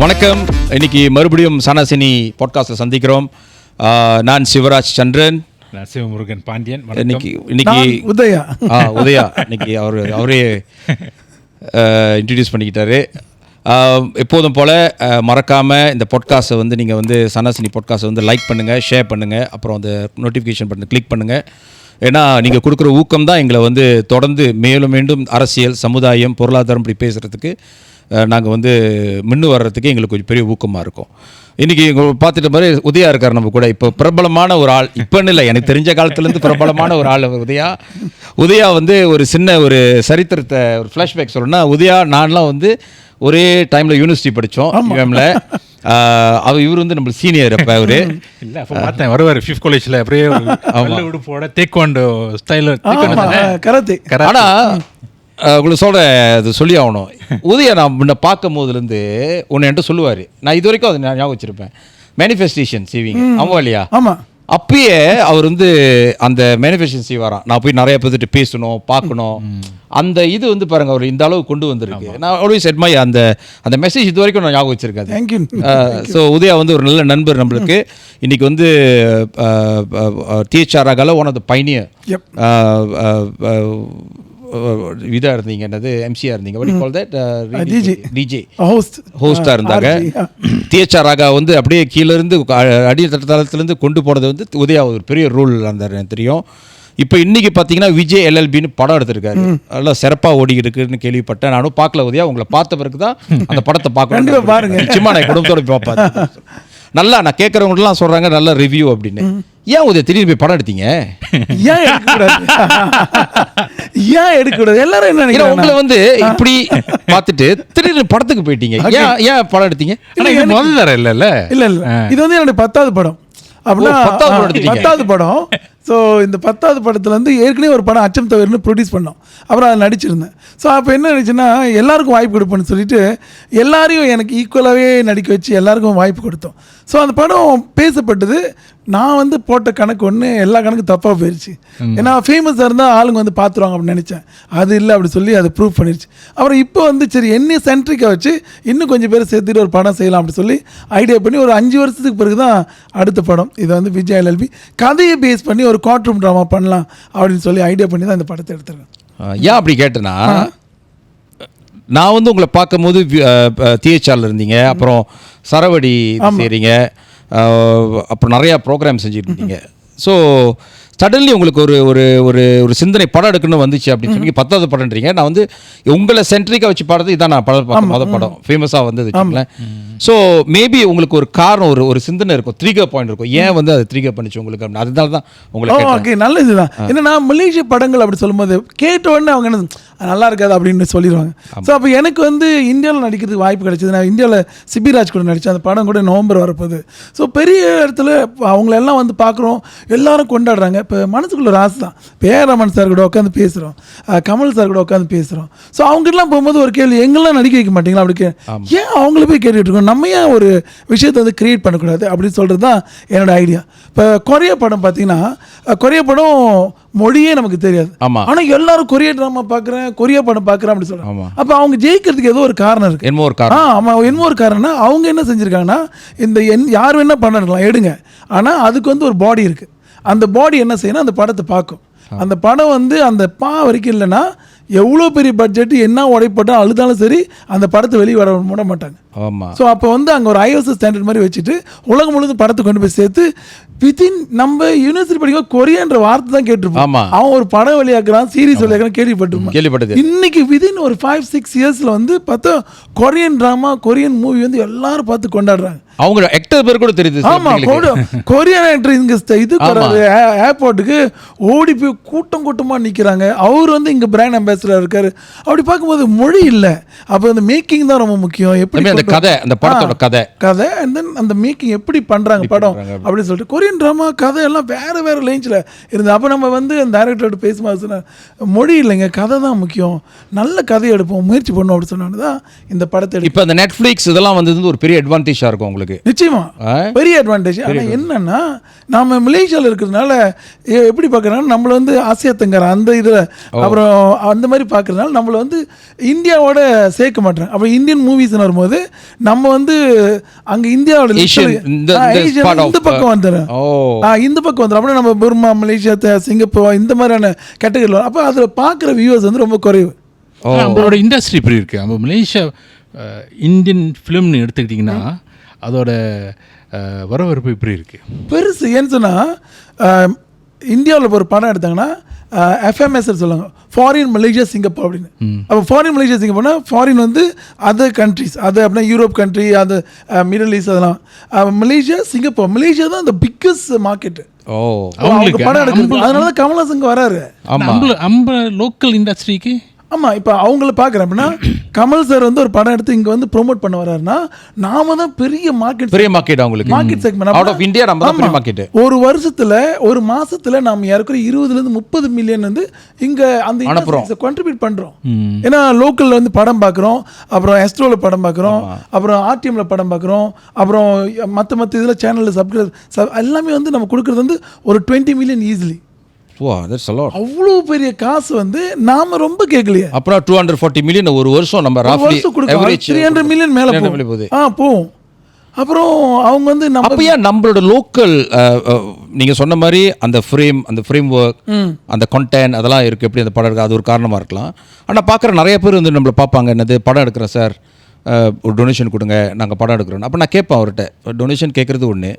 வணக்கம். இன்னைக்கு மறுபடியும் சனாசினி பாட்காஸ்ட்டில் சந்திக்கிறோம். நான் சிவராஜ் சந்திரன், நான் சிவமுருகன் பாண்டியன். இன்னைக்கு உதயா இன்னைக்கு அவரே இன்ட்ரடியூஸ் பண்ணிக்கிட்டாரு. எப்போதும் போல் மறக்காமல் இந்த பாட்காஸ்ட்டை வந்து நீங்கள் வந்து சனாசினி பாட்காஸ்ட்டை வந்து லைக் பண்ணுங்கள், ஷேர் பண்ணுங்கள், அப்புறம் அந்த நோட்டிஃபிகேஷன் பட்டன் கிளிக் பண்ணுங்கள். ஏன்னா நீங்கள் கொடுக்குற ஊக்கம் தான் எங்களை வந்து தொடர்ந்து மேலும் மீண்டும் அரசியல், சமுதாயம், பொருளாதாரம் இப்படி பேசுகிறதுக்கு நாங்கள் வந்து முன்னு வர்றதுக்கு எங்களுக்கு கொஞ்சம் பெரிய ஊக்கமாக இருக்கும். இன்றைக்கி பார்த்துட்ட மாதிரி உதயா இருக்கார் நம்ம கூட. இப்போ பிரபலமான ஒரு ஆள், இப்போன்னு இல்லை, எனக்கு தெரிஞ்ச காலத்துலேருந்து பிரபலமான ஒரு ஆள் உதயா வந்து ஒரு சின்ன ஒரு சரித்திரத்தை ஒரு ஃப்ளாஷ்பேக் சொல்லணும்னா, உதயா நான்லாம் வந்து ஒரே டைமில் யூனிவர்சிட்டி படித்தோம் யூஎம்ல. இவர் வந்து நம்மளுக்கு சீனியர். அப்போ அவர் இல்லை, அப்போ பார்த்தேன் வருவார் ஃபிஃப்த் காலேஜில் அப்படியே உடுப்போட தேக்கோண்டோ ஸ்டைலில் கராத்தே. ஆனால் உங்களுக்கு சொல்ல அது சொல்லி ஆகணும். உதயா நான் முன்ன பார்க்கும் போதுலேருந்து ஒன்று என்கிட்ட சொல்லுவார். நான் இது வரைக்கும் அதை ஞாபகம் வச்சுருப்பேன். மேனிஃபெஸ்டேஷன் செய்வீங்க ஆமாம் இல்லையா? ஆமாம். அப்பயே அவர் வந்து அந்த மேனிஃபெஸ்டேஷன் செய்வாராம். நான் போய் நிறைய பேர்கிட்ட பேசணும், பார்க்கணும். அந்த இது வந்து பாருங்க, அவர் இந்த அளவுக்கு கொண்டு வந்திருக்கு. நான் ஆல்வேஸ் அட்மையர் அந்த மெசேஜ் இது வரைக்கும் நான் ஞாபகம் வச்சிருக்கேன். தேங்க்யூ. ஸோ உதயா வந்து ஒரு நல்ல நண்பர் நம்மளுக்கு. இன்னைக்கு வந்து THR ராகால ஒன் ஆஃப் த பைனியர் இதாக இருந்தீங்க, என்னது MCA இருந்தீங்க, what do you call that? DJ ஹோஸ்டாக இருந்தாங்க. THR ராகா வந்து அப்படியே கீழேருந்து அடி தளத்துலேருந்து கொண்டு போனது வந்து உதயா ஒரு பெரிய ரோல் இருந்தார், எனக்கு தெரியும். இப்போ இன்றைக்கி பார்த்தீங்கன்னா விஜய் LLBன்னு படம் எடுத்திருக்காரு. நல்லா சிறப்பாக ஓடி இருக்குன்னு கேள்விப்பட்டேன். நானும் பார்க்கல உதயா, உங்களை பார்த்த பிறகு தான் அந்த படத்தை பார்க்கணும். பாருங்க, நிச்சயமா நான் குடும்பத்தோடு பார்ப்பேன். நல்லா நான் கேட்குறவங்கலாம் சொல்கிறாங்க நல்ல ரிவ்யூ அப்படின்னு. ஏன் உதய திடீர்னு போய் படம் எடுத்தீங்க? ஏன் எடுக்கக்கூடாது? எல்லாரும் என்ன நினைக்கிறீங்க? உங்களை வந்து இப்படி பார்த்துட்டு திடீர்னு படத்துக்கு போயிட்டீங்க. ஏன் படம் எடுத்தீங்க? முதல் தர இல்லை இல்லை இது வந்து என்னுடைய 10வது படம். அப்படின்னா 10வது படம். ஸோ இந்த 10வது படத்துலேருந்து ஏற்கனவே ஒரு படம் அச்சம் தவிர்னு ப்ரொடியூஸ் பண்ணோம். அப்புறம் அதை நடிச்சிருந்தேன். ஸோ அப்போ என்ன நினச்சுன்னா, எல்லாருக்கும் வாய்ப்பு கொடுப்பேன்னு சொல்லிட்டு எல்லாரையும் எனக்கு ஈக்குவலாகவே நடிக்க வச்சு எல்லாருக்கும் வாய்ப்பு கொடுத்தோம். ஸோ அந்த படம் பேசப்பட்டது. நான் வந்து போட்ட கணக்கு ஒன்று, எல்லா கணக்கும் தப்பாக போயிடுச்சு. ஏன்னா ஃபேமஸாக இருந்தால் ஆளுங்க வந்து பார்த்துருவாங்க அப்படின்னு நினச்சேன். அது இல்லை அப்படி சொல்லி அதை ப்ரூவ் பண்ணிடுச்சு. அப்புறம் இப்போ வந்து சரி என்ன சென்ட்ரிக்காக வச்சு இன்னும் கொஞ்சம் பேர் சேர்த்துட்டு ஒரு படம் செய்யலாம் அப்படி சொல்லி ஐடியா பண்ணி ஒரு 5 வருஷத்துக்கு பிறகு தான் அடுத்த படம். இதை வந்து விஜய் LLB கதையை பேஸ் பண்ணி ஒரு கார்ட் ரூம் ட்ராமா பண்ணலாம் அப்படின்னு சொல்லி ஐடியா பண்ணி தான் இந்த படத்தை எடுத்துருக்கேன். ஏன் அப்படி கேட்டேன்னா, நான் வந்து உங்களை பார்க்கும்போது THRல இருந்தீங்க, அப்புறம் சரவடி செய்கிறீங்க, அப்புறம் நிறையா ப்ரோக்ராம் செஞ்சுட்டு இருந்தீங்க. ஸோ சடன்லி உங்களுக்கு ஒரு ஒரு ஒரு ஒரு சிந்தனை படம் எடுக்கணும்னு வந்துச்சு அப்படின்னு சொல்லி 10வது படம்ன்றீங்க. நான் வந்து உங்களை சென்ட்ரிக்காக வச்சு பாடுறது இதான் நான் படம் மொதல் படம் ஃபேமஸாக வந்தது வச்சுங்களேன். ஸோ மேபி உங்களுக்கு ஒரு காரணம், ஒரு சிந்தனை இருக்கும், த்ரீகர் பாயிண்ட் இருக்கும். ஏன் வந்து அது த்ரீகர் பண்ணிச்சு உங்களுக்கு அப்படின்னு. அதனால தான் உங்களுக்கு ஓகே, நல்ல இதுதான். என்னன்னா மலேசிய படங்கள் அப்படி சொல்லும்போது கேட்ட உடனே அவங்க என்ன நல்லா இருக்காது அப்படின்னு சொல்லிடுவாங்க. ஸோ அப்போ எனக்கு வந்து இந்தியாவில் நடிக்கிறதுக்கு வாய்ப்பு கிடைச்சது. நான் இந்தியாவில் சிபிராஜ் கூட நடித்தேன். அந்த படம் கூட நவம்பர் வரப்போகுது. ஸோ பெரிய இடத்துல அவங்களெல்லாம் வந்து பார்க்குறோம், எல்லாரும் கொண்டாடுறாங்க. இப்போ மனசுக்குள்ள ஒரு ஆசை தான். ரமன் சார் கூட உட்காந்து பேசுகிறோம், கமல் சார் கூட உட்காந்து பேசுகிறோம். ஸோ அவங்ககிட்டலாம் போகும்போது ஒரு கேள்வி, எங்கெல்லாம் நடிக்க வைக்க மாட்டீங்களா அப்படி ஏன் அவங்கள போய் கேட்டுட்டு இருக்கோம், நம்ம ஏன் ஒரு விஷயத்தை வந்து கிரியேட் பண்ணக்கூடாது அப்படின்னு சொல்கிறது தான் என்னோட ஐடியா. இப்போ கொரிய படம் பார்த்தீங்கன்னா, கொரிய படம் மொழியே நமக்கு தெரியாது. ஆனால் எல்லாரும் கொரிய ட்ராமா பார்க்குறேன், கொரியா படம் பார்க்குறேன் அப்படி சொல்கிறாங்க. அப்போ அவங்க ஜெயிக்கிறதுக்கு ஏதோ ஒரு காரணம் இருக்குது. ஆமாம், என்ன ஒரு காரணம்னா அவங்க என்ன செஞ்சுருக்காங்கன்னா, இந்த யார் வேணால் பண்ணலாம் எடுங்க, ஆனால் அதுக்கு வந்து ஒரு பாடி இருக்குது. அந்த பாடி என்ன செய்யணும், அந்த படத்தை பார்க்கும். அந்த படம் வந்து அந்த வரைக்கும் இல்லைன்னா எவ்வளோ பெரிய பட்ஜெட் என்ன உடைப்பட்டால் அழுதாலும் சரி அந்த படத்தை வெளியே வர விட மாட்டாங்க. ஸோ அப்போ வந்து அங்கே ஒரு ISO ஸ்டாண்டர்ட் மாதிரி வச்சுட்டு உலகம் முழுவதும் படத்தை கொண்டு போய் சேர்த்து வித்தின் நம்ம யூனிவர்சிட்டி படிக்கும் கொரியான்ற வார்த்தை தான் கேட்டிருப்போம். அவன் ஒரு படம் வெளியாக்குறான், சீரிஸ் வெளியாக்குறான், கேள்விப்பட்டிருப்பான். இன்னைக்கு வித்தின் ஒரு 5-6 இயர்ஸ்ல வந்து பார்த்தா கொரியன் ட்ராமா, கொரியன் மூவி வந்து எல்லாரும் பார்த்து கொண்டாடுறாங்க. அவங்க ஆக்டர் பேர் கூட தெரியுது. ஆமா, கொரியன் ஆக்டர் இங்க இது ஏர்போர்ட்டுக்கு ஓடி போய் கூட்டமா நிக்கிறாங்க. அவர் வந்து இங்க பிராண்ட் அம்பாசிடர் இருக்காரு. அப்படி பார்க்கும்போது மொழி இல்லை. அப்போ அந்த மேக்கிங் தான் ரொம்ப முக்கியம். எப்படி அந்த கதை, அந்த படத்தோட கதை அண்ட் தென் அந்த மேக்கிங் எப்படி பண்றாங்க படம் அப்படின்னு சொல்லிட்டு கொரியன் ட்ராமா கதை எல்லாம் வேற லைன்ஸ்ல இருந்து. அப்போ நம்ம வந்து அந்த டைரக்டர்கிட்ட பேசும்போது மொழி இல்லைங்க, கதை தான் முக்கியம், நல்ல கதை எடுப்போம், முயற்சி பண்ணோம் அப்படி சொன்னாங்க தான் இந்த படத்தை. இப்போ அந்த நெட்ஃப்ளிக்ஸ் இதெல்லாம் வந்து ஒரு பெரிய அட்வான்டேஜா இருக்கும் உங்களுக்கு. நிச்சயமா பெரிய அட்வான்டேஜ். ஆனால் என்னன்னா, நாம மலேசியாவில் இருக்கிறதுனால எப்படி பார்க்குறாங்கன்னா, நம்மள வந்து ஆசியா தங்கர் அந்த இதில், அப்புறம் அந்த இந்த மாதிரி பார்க்குறதுனால நம்மளை வந்து இந்தியாவோட சேர்க்க மாட்டேறாங்க. அப்போ இந்தியன் மூவிஸ்னு வரும்போது நம்ம வந்து அங்கே இந்தியாவோட இந்த பக்கம் வந்துடுறோம். இந்த பக்கம் வந்துடும். அப்படின்னா நம்ம பர்மா, மலேசியா, சிங்கப்பூர் இந்த மாதிரியான கேட்டகரியில் வரும். அப்போ அதில் பார்க்குற வியூவர்ஸ் வந்து ரொம்ப குறைவு. நம்மளோட இண்டஸ்ட்ரி இப்படி இருக்குது. நம்ம மலேசியா இந்தியன் ஃபிலிம்னு எடுத்துக்கிட்டிங்கன்னா அதோட வரவேற்பு இப்படி இருக்குது, பெருசு. ஏன்னு சொன்னால் இந்தியாவில் ஒரு படம் எடுத்தாங்கன்னா FMS சொல்லுவாங்க, ஃபாரின் மலேசியா சிங்கப்பூர் அப்படின்னு. அப்போ ஃபாரின் மலேசியா சிங்கப்பூர்னா ஃபாரின் வந்து அதர் கண்ட்ரிஸ், அது அப்படின்னா யூரோப் கண்ட்ரி, அது மிடில் ஈஸ்ட், அதெல்லாம். மலேசியா சிங்கப்பூர், மலேசியா தான் அந்த பிக்கஸ்ட் மார்க்கெட். அவங்க படம் எடுக்கிறது. அதனால தான் கமல்ஹாசன் வராரு. நம்ம லோக்கல் இண்டஸ்ட்ரிக்கு. ஆமாம், இப்போ அவங்கள பார்க்குறேன் அப்படின்னா கமல் சார் வந்து ஒரு படம் எடுத்து இங்கே வந்து ப்ரோமோட் பண்ண வர்றாருன்னா நாம தான் பெரிய மார்க்கெட் அவங்களுக்கு, market segment out of India. நம்ம தான் பெரிய மார்க்கெட். ஒரு வருஷத்தில் ஒரு மாசத்துல நாம ஏற்கனவே 20 to 30 மில்லியன் வந்து இங்கே அந்த இண்டஸ்ட்ரீஸை கான்ட்ரிபியூட் பண்ணுறோம். ஏன்னா லோக்கலில் வந்து படம் பார்க்குறோம், அப்புறம் எஸ்ட்ரோவில் படம் பார்க்குறோம், அப்புறம் RTMல படம் பார்க்குறோம், அப்புறம் மற்ற இதில் சேனலில் சப்ஸ்கிரைப் எல்லாமே வந்து நம்ம கொடுக்குறது வந்து ஒரு 20 மில்லியன் ஈஸிலி. அவ்வளோ பெரிய காசு வந்து நாம ரொம்ப கேட்கலையே. அப்புறம் 240 மில்லியன் ஒரு வருஷம் நம்ம ராஃப்லி எவரேஜ் 300 மில்லியன் மேலே போகுது. போகும். அப்புறம் அவங்க வந்து அப்போ ஏன் நம்மளோட லோக்கல் நீங்கள் சொன்ன மாதிரி அந்த ஃப்ரேம் ஒர்க், அந்த கண்டென்ட் அதெல்லாம் இருக்குது, எப்படி அந்த படம் இருக்குது, அது ஒரு காரணமாக இருக்கலாம். ஆனால் பார்க்குற நிறைய பேர் வந்து நம்மளை பார்ப்பாங்க, என்னது படம் எடுக்கிறேன் சார், ஒரு டொனேஷன் கொடுங்க, நாங்கள் படம் எடுக்கிறோம். அப்போ நான் கேட்பேன் அவர்கிட்ட, டொனேஷன் கேட்குறது ஒன்று,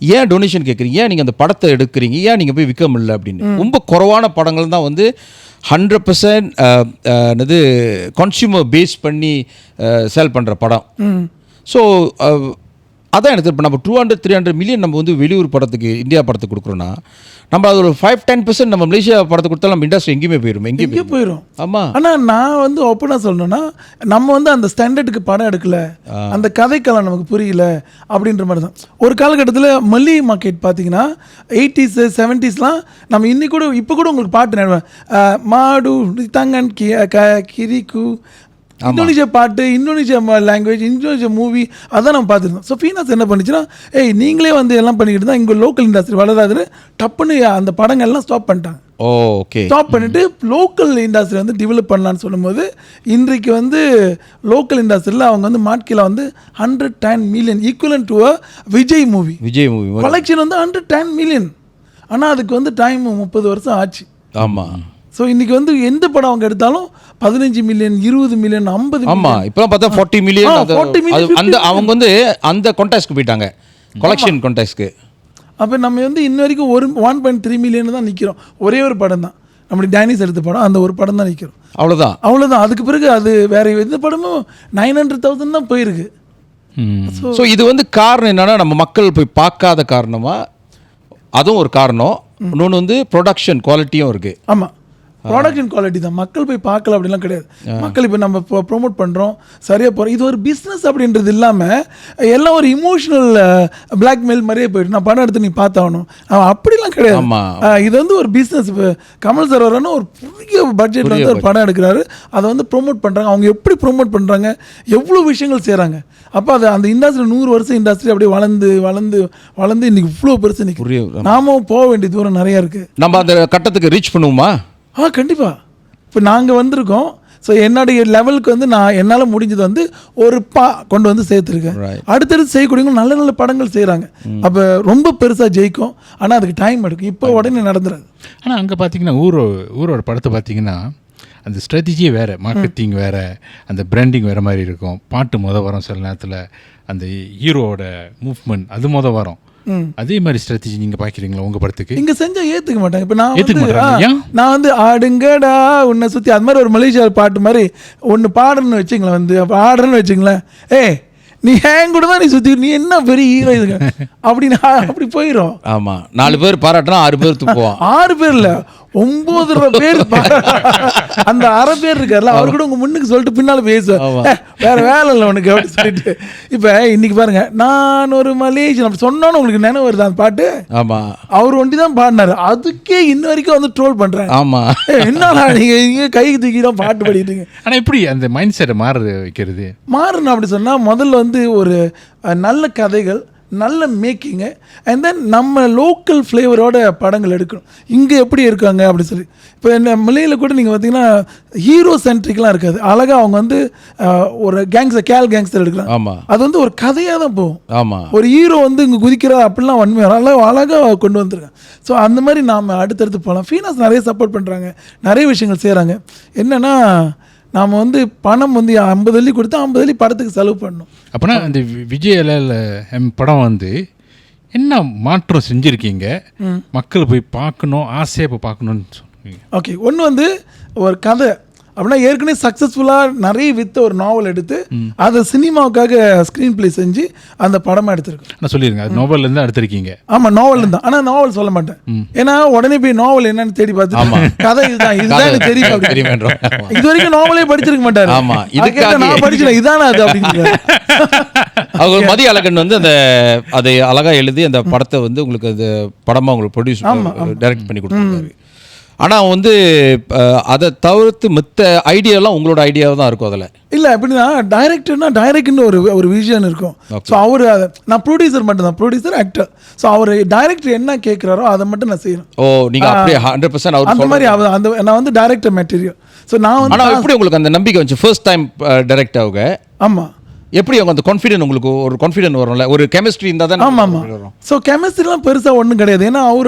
ஏன் டொனேஷன் கேட்குறீங்க, ஏன் நீங்கள் அந்த படத்தை எடுக்கிறீங்க, ஏன் நீங்கள் போய் விற்க முடியல அப்படின்னு. ரொம்ப குறைவான படங்கள் தான் வந்து 100% என்னது கன்சியூமர் பேஸ் பண்ணி சேல் பண்ணுற படம். ஸோ அதான் எனக்கு இப்போ நம்ம 200-300 மில்லியன் நம்ம வந்து வெளியூர் படத்துக்கு, இந்தியா படத்துக்கு கொடுக்குறோன்னா, நம்ம அது ஒரு 5-10% நம்ம மலேசியா படத்தை கொடுத்தாலும் நம்ம இண்டஸ்ட்ரி எங்கேயுமே போயிடும். ஆமாம். ஆனால் நான் வந்து ஓப்பனாக சொல்லணும்னா நம்ம வந்து அந்த ஸ்டாண்டர்டுக்கு படம் எடுக்கல, அந்த கதைக்கெல்லாம் நமக்கு புரியல அப்படின்ற மாதிரி தான். ஒரு காலகட்டத்தில் மல்லி மார்க்கெட் பார்த்தீங்கன்னா 80s 70sலாம் நம்ம இன்னி கூட இப்போ கூட உங்களுக்கு பாட்டு நேடுவேன், மாடு தங்கன் கிரிக்கு, இந்தோனேஷியா பாட்டு, இந்தோனேஷியா லாங்குவேஜ், இந்தோனேஷியா மூவி, அதான் நம்ம பார்த்துருந்தோம். ஸோ ஃபீனாஸ் என்ன பண்ணிச்சுன்னா, நீங்களே வந்து எல்லாம் பண்ணிக்கிட்டு தான் இங்கே லோக்கல் இண்டஸ்ட்ரி வளராதுன்னு டப்புன்னு அந்த படங்கள்லாம் ஸ்டாப் பண்ணிட்டாங்க. ஸ்டாப் பண்ணிட்டு லோக்கல் இண்டஸ்ட்ரி வந்து டெவலப் பண்ணலான்னு சொல்லும்போது இன்றைக்கு வந்து லோக்கல் இண்டஸ்ட்ரியில் அவங்க வந்து மார்க்கெட்டில் வந்து 110 million equivalent to Vijay movie collection வந்து 110 மில்லியன். ஆனால் அதுக்கு வந்து டைம் 30 வருஷம் ஆச்சு. ஆமாம். ஸோ இன்றைக்கி வந்து எந்த படம் அவங்க எடுத்தாலும் 15 மில்லியன், 20 மில்லியன், 50 மில்லியன். ஆமாம், இப்போ பார்த்தா 40 மில்லியன். அந்த அவங்க வந்து அந்த கான்டெஸ்ட்க்கு போயிட்டாங்க, கலெக்ஷன் கான்டெஸ்ட்க்கு. அப்போ நம்ம வந்து இன்ன வரைக்கும் 1.3 மில்லியன் தான் நிற்கிறோம். ஒரே ஒரு படம் தான், நம்மளுடைய டேனிஸ் எடுத்த படம், அந்த ஒரு படம் தான் நிற்கிறோம். அவ்வளோதான். அதுக்கு பிறகு அது வேற எந்த படமும் 900,000 தான் போயிருக்கு. ஸோ இது வந்து காரணம் என்னன்னா, நம்ம மக்கள் போய் பார்க்காத காரணமாக அதுவும் ஒரு காரணம். இன்னொன்று வந்து ப்ரொடக்ஷன் குவாலிட்டியும் இருக்குது. ஆமாம், ப்ராடக்ட் குவாலிட்டி தான். மக்கள் போய் பார்க்கல அப்படிலாம் கிடையாது. மக்கள் இப்போ நம்ம ப்ரொமோட் பண்ணுறோம், சரியாக போகிறோம், இது ஒரு பிஸ்னஸ் அப்படின்றது இல்லாமல் எல்லாம் ஒரு இமோஷனல் பிளாக்மெயில் மாதிரியே போயிட்டு நான் படம் எடுத்து நீ பார்த்தாகணும் அப்படிலாம் கிடையாது. இது வந்து ஒரு பிஸ்னஸ். இப்போ கமல் சார் வரணும் ஒரு பெரிய பட்ஜெட்டில் வந்து ஒரு படம் எடுக்கிறாரு, அதை வந்து ப்ரொமோட் பண்ணுறாங்க. அவங்க எப்படி ப்ரொமோட் பண்ணுறாங்க, எவ்வளோ விஷயங்கள் செய்கிறாங்க. அப்போ அது அந்த இண்டஸ்ட்ரி 100 வருஷம் இண்டஸ்ட்ரி அப்படியே வளர்ந்து வளர்ந்து வளர்ந்து இன்னைக்கு இவ்வளோ பெருசு. இன்னைக்கு நாம போக வேண்டிய தூரம் நிறையா இருக்குது. நம்ம அந்த கட்டத்துக்கு ரீச் பண்ணுவோமா? கண்டிப்பாக. இப்போ நாங்கள் வந்திருக்கோம். ஸோ என்னுடைய லெவலுக்கு வந்து என்னால் முடிஞ்சது வந்து ஒரு கொண்டு வந்து சேர்த்துருக்கேன். அடுத்தடுத்து செய்யக்கூடியவங்க நல்ல நல்ல படங்கள் செய்கிறாங்க. அப்போ ரொம்ப பெருசாக ஜெயிக்கும், ஆனால் அதுக்கு டைம் எடுக்கும். இப்போ உடனே நடந்துடாது. ஆனால் அங்கே பார்த்தீங்கன்னா ஊரோட படத்தை பார்த்தீங்கன்னா அந்த ஸ்ட்ராட்டஜியே வேறு, மார்க்கெட்டிங் வேறு, அந்த பிராண்டிங் வேறு மாதிரி இருக்கும். பாட்டு வரும், சில நேரத்தில் அந்த ஹீரோவோட மூவ்மெண்ட் அது வரும். அதே மாதிரி ஸ்ட்ராட்டஜி நீங்க பாக்கிறீங்களா உங்க படத்துக்கு? இங்க செஞ்சா ஏத்துக்க மாட்டாங்க. இப்ப நான் வந்து ஆடுங்கடா உன்னை சுத்தி அது மாதிரி ஒரு மலேசியா பாட்டு மாதிரி ஒன்னு பாடுறன்னு வச்சுங்களேன், வந்து அப்ப ஆடுறன்னு வச்சுங்களேன், நீ ஹேங் கூட தான் நீ சுத்தி, நீ என்ன பெரிய ஹீரோ இதுங்க அப்படின்னு அப்படி போயிடும். ஆமா, 4 பேர் பாராட்டினா 6 பேர் துப்புவான். 6 பேர் இல்ல, 9 பேர். அந்த 6 பேர் இருக்காருல்ல, அவர் கூட உங்க முன்னுக்கு சொல்லிட்டு பின்னால பேசுவேன், வேற வேலை இல்லை உனக்கு அப்படின்னு சொல்லிட்டு. இப்ப இன்னைக்கு பாருங்க, நான் ஒரு மலேசியன் சொன்னோன்னு உங்களுக்கு நினைவு வருது அந்த பாட்டு. ஆமா, அவர் ஒண்டி தான் பாடினாரு, அதுக்கே இன்ன வரைக்கும் வந்து ட்ரோல் பண்றாங்க. ஆமா, என்னடா நீங்க கைக்கு தூக்கிதான் பாட்டு பாடிட்டீங்க. ஆனா எப்படி அந்த மைண்ட் செட்டை மாறுறது வைக்கிறது? மாறணும் அப்படி சொன்னா முதல்ல வந்து ஒரு நல்ல கதைகள், நல்ல மேக்கிங்கு அண்ட் தென் நம்ம லோக்கல் ஃப்ளேவரோட படங்கள் எடுக்கணும். இங்கே எப்படி இருக்காங்க அப்படின்னு சொல்லி. இப்போ என்ன மலையில் கூட நீங்கள் பார்த்தீங்கன்னா ஹீரோ சென்ட்ரிக்லாம் இருக்காது. அழகாக அவங்க வந்து ஒரு கேங்ஸ்டர் எடுக்கிறாங்க. ஆமாம், அது வந்து ஒரு கதையாக தான் போகும். ஆமாம், ஒரு ஹீரோ வந்து இங்கே குதிக்கிறா அப்படிலாம் வன்மையாக அழகாக கொண்டு வந்திருக்காங்க. ஸோ அந்த மாதிரி நாம் அடுத்தடுத்து போகலாம். ஃபீனாஸ் நிறைய சப்போர்ட் பண்ணுறாங்க, நிறைய விஷயங்கள் செய்கிறாங்க. என்னென்னா நாம் வந்து பணம் வந்து 50 வெள்ளி கொடுத்தா 50 வெள்ளி படத்துக்கு செலவு பண்ணணும். அப்படின்னா அந்த விஜய் படம் வந்து என்ன மாற்றம் செஞ்சுருக்கீங்க, மக்கள் போய் பார்க்கணும், ஆசையாக போய் பார்க்கணுன்னு சொல்லுவீங்க? ஓகே, ஒன்று வந்து ஒரு கதை அப்படின்னா ஏற்கனவே சக்ஸஸ்ஃபுல்லாக நிறைய வித்த ஒரு நாவல் எடுத்து அதை சினிமாவுக்காக ஸ்க்ரீன் பிளே செஞ்சு அந்த படமாக எடுத்திருக்கு. நான் சொல்லிடுங்க, அது நாவல்லேருந்து எடுத்திருக்கீங்க. ஆமாம், நாவல் தான். ஆனால் நாவல் சொல்ல மாட்டேன், ஏன்னா உடனே போய் நாவல் என்னன்னு தேடி பார்த்து கதை இதுதான் எனக்கு தெரியும். இது வரைக்கும் நாவலே படிச்சிருக்க மாட்டாரு. நான் படிச்சிட்டேன், இதானே அது அப்படின்னு. அவர் மதிய அழகன் வந்து அதை அழகா எழுதி அந்த படத்தை வந்து உங்களுக்கு அது படமாக உங்களுக்கு ப்ரொடியூஸ் டைரக்ட் பண்ணி கொடுத்துருக்காரு. ஆனால் வந்து அதை தவிர்த்து மற்ற ஐடியாலாம் உங்களோட ஐடியாவாக தான் இருக்கும். அதில் இல்லை எப்படின்னா டைரக்டர்னு ஒரு விஷன் இருக்கும். ஸோ அவர் நான் ப்ரொடியூசர் மட்டும் தான், ப்ரொடியூசர் ஆக்டர். ஸோ அவர் டைரக்டர் என்ன கேட்குறாரோ அதை மட்டும் நான் செய்யணும். நீங்கள் அப்படியே 100% அந்த மாதிரி நான் வந்து டைரக்டர் மெட்டீரியல். ஸோ நான் வந்து ஆனால் எப்படி உங்களுக்கு அந்த நம்பிக்கை வந்துச்சு ஃபர்ஸ்ட் டைம் டைரக்ட் ஆகுங்க? ஆமாம், எப்படி அவங்க அந்த கான்ஃபிடென்ட் உங்களுக்கு ஒரு கான்ஃபிடென்ட் வரும்ல, ஒரு கெமிஸ்ட்ரி இருந்தால் தான். ஆமாம். ஸோ கெமிஸ்ட்ரிலாம் பெருசாக ஒன்றும் கிடையாது. ஏன்னா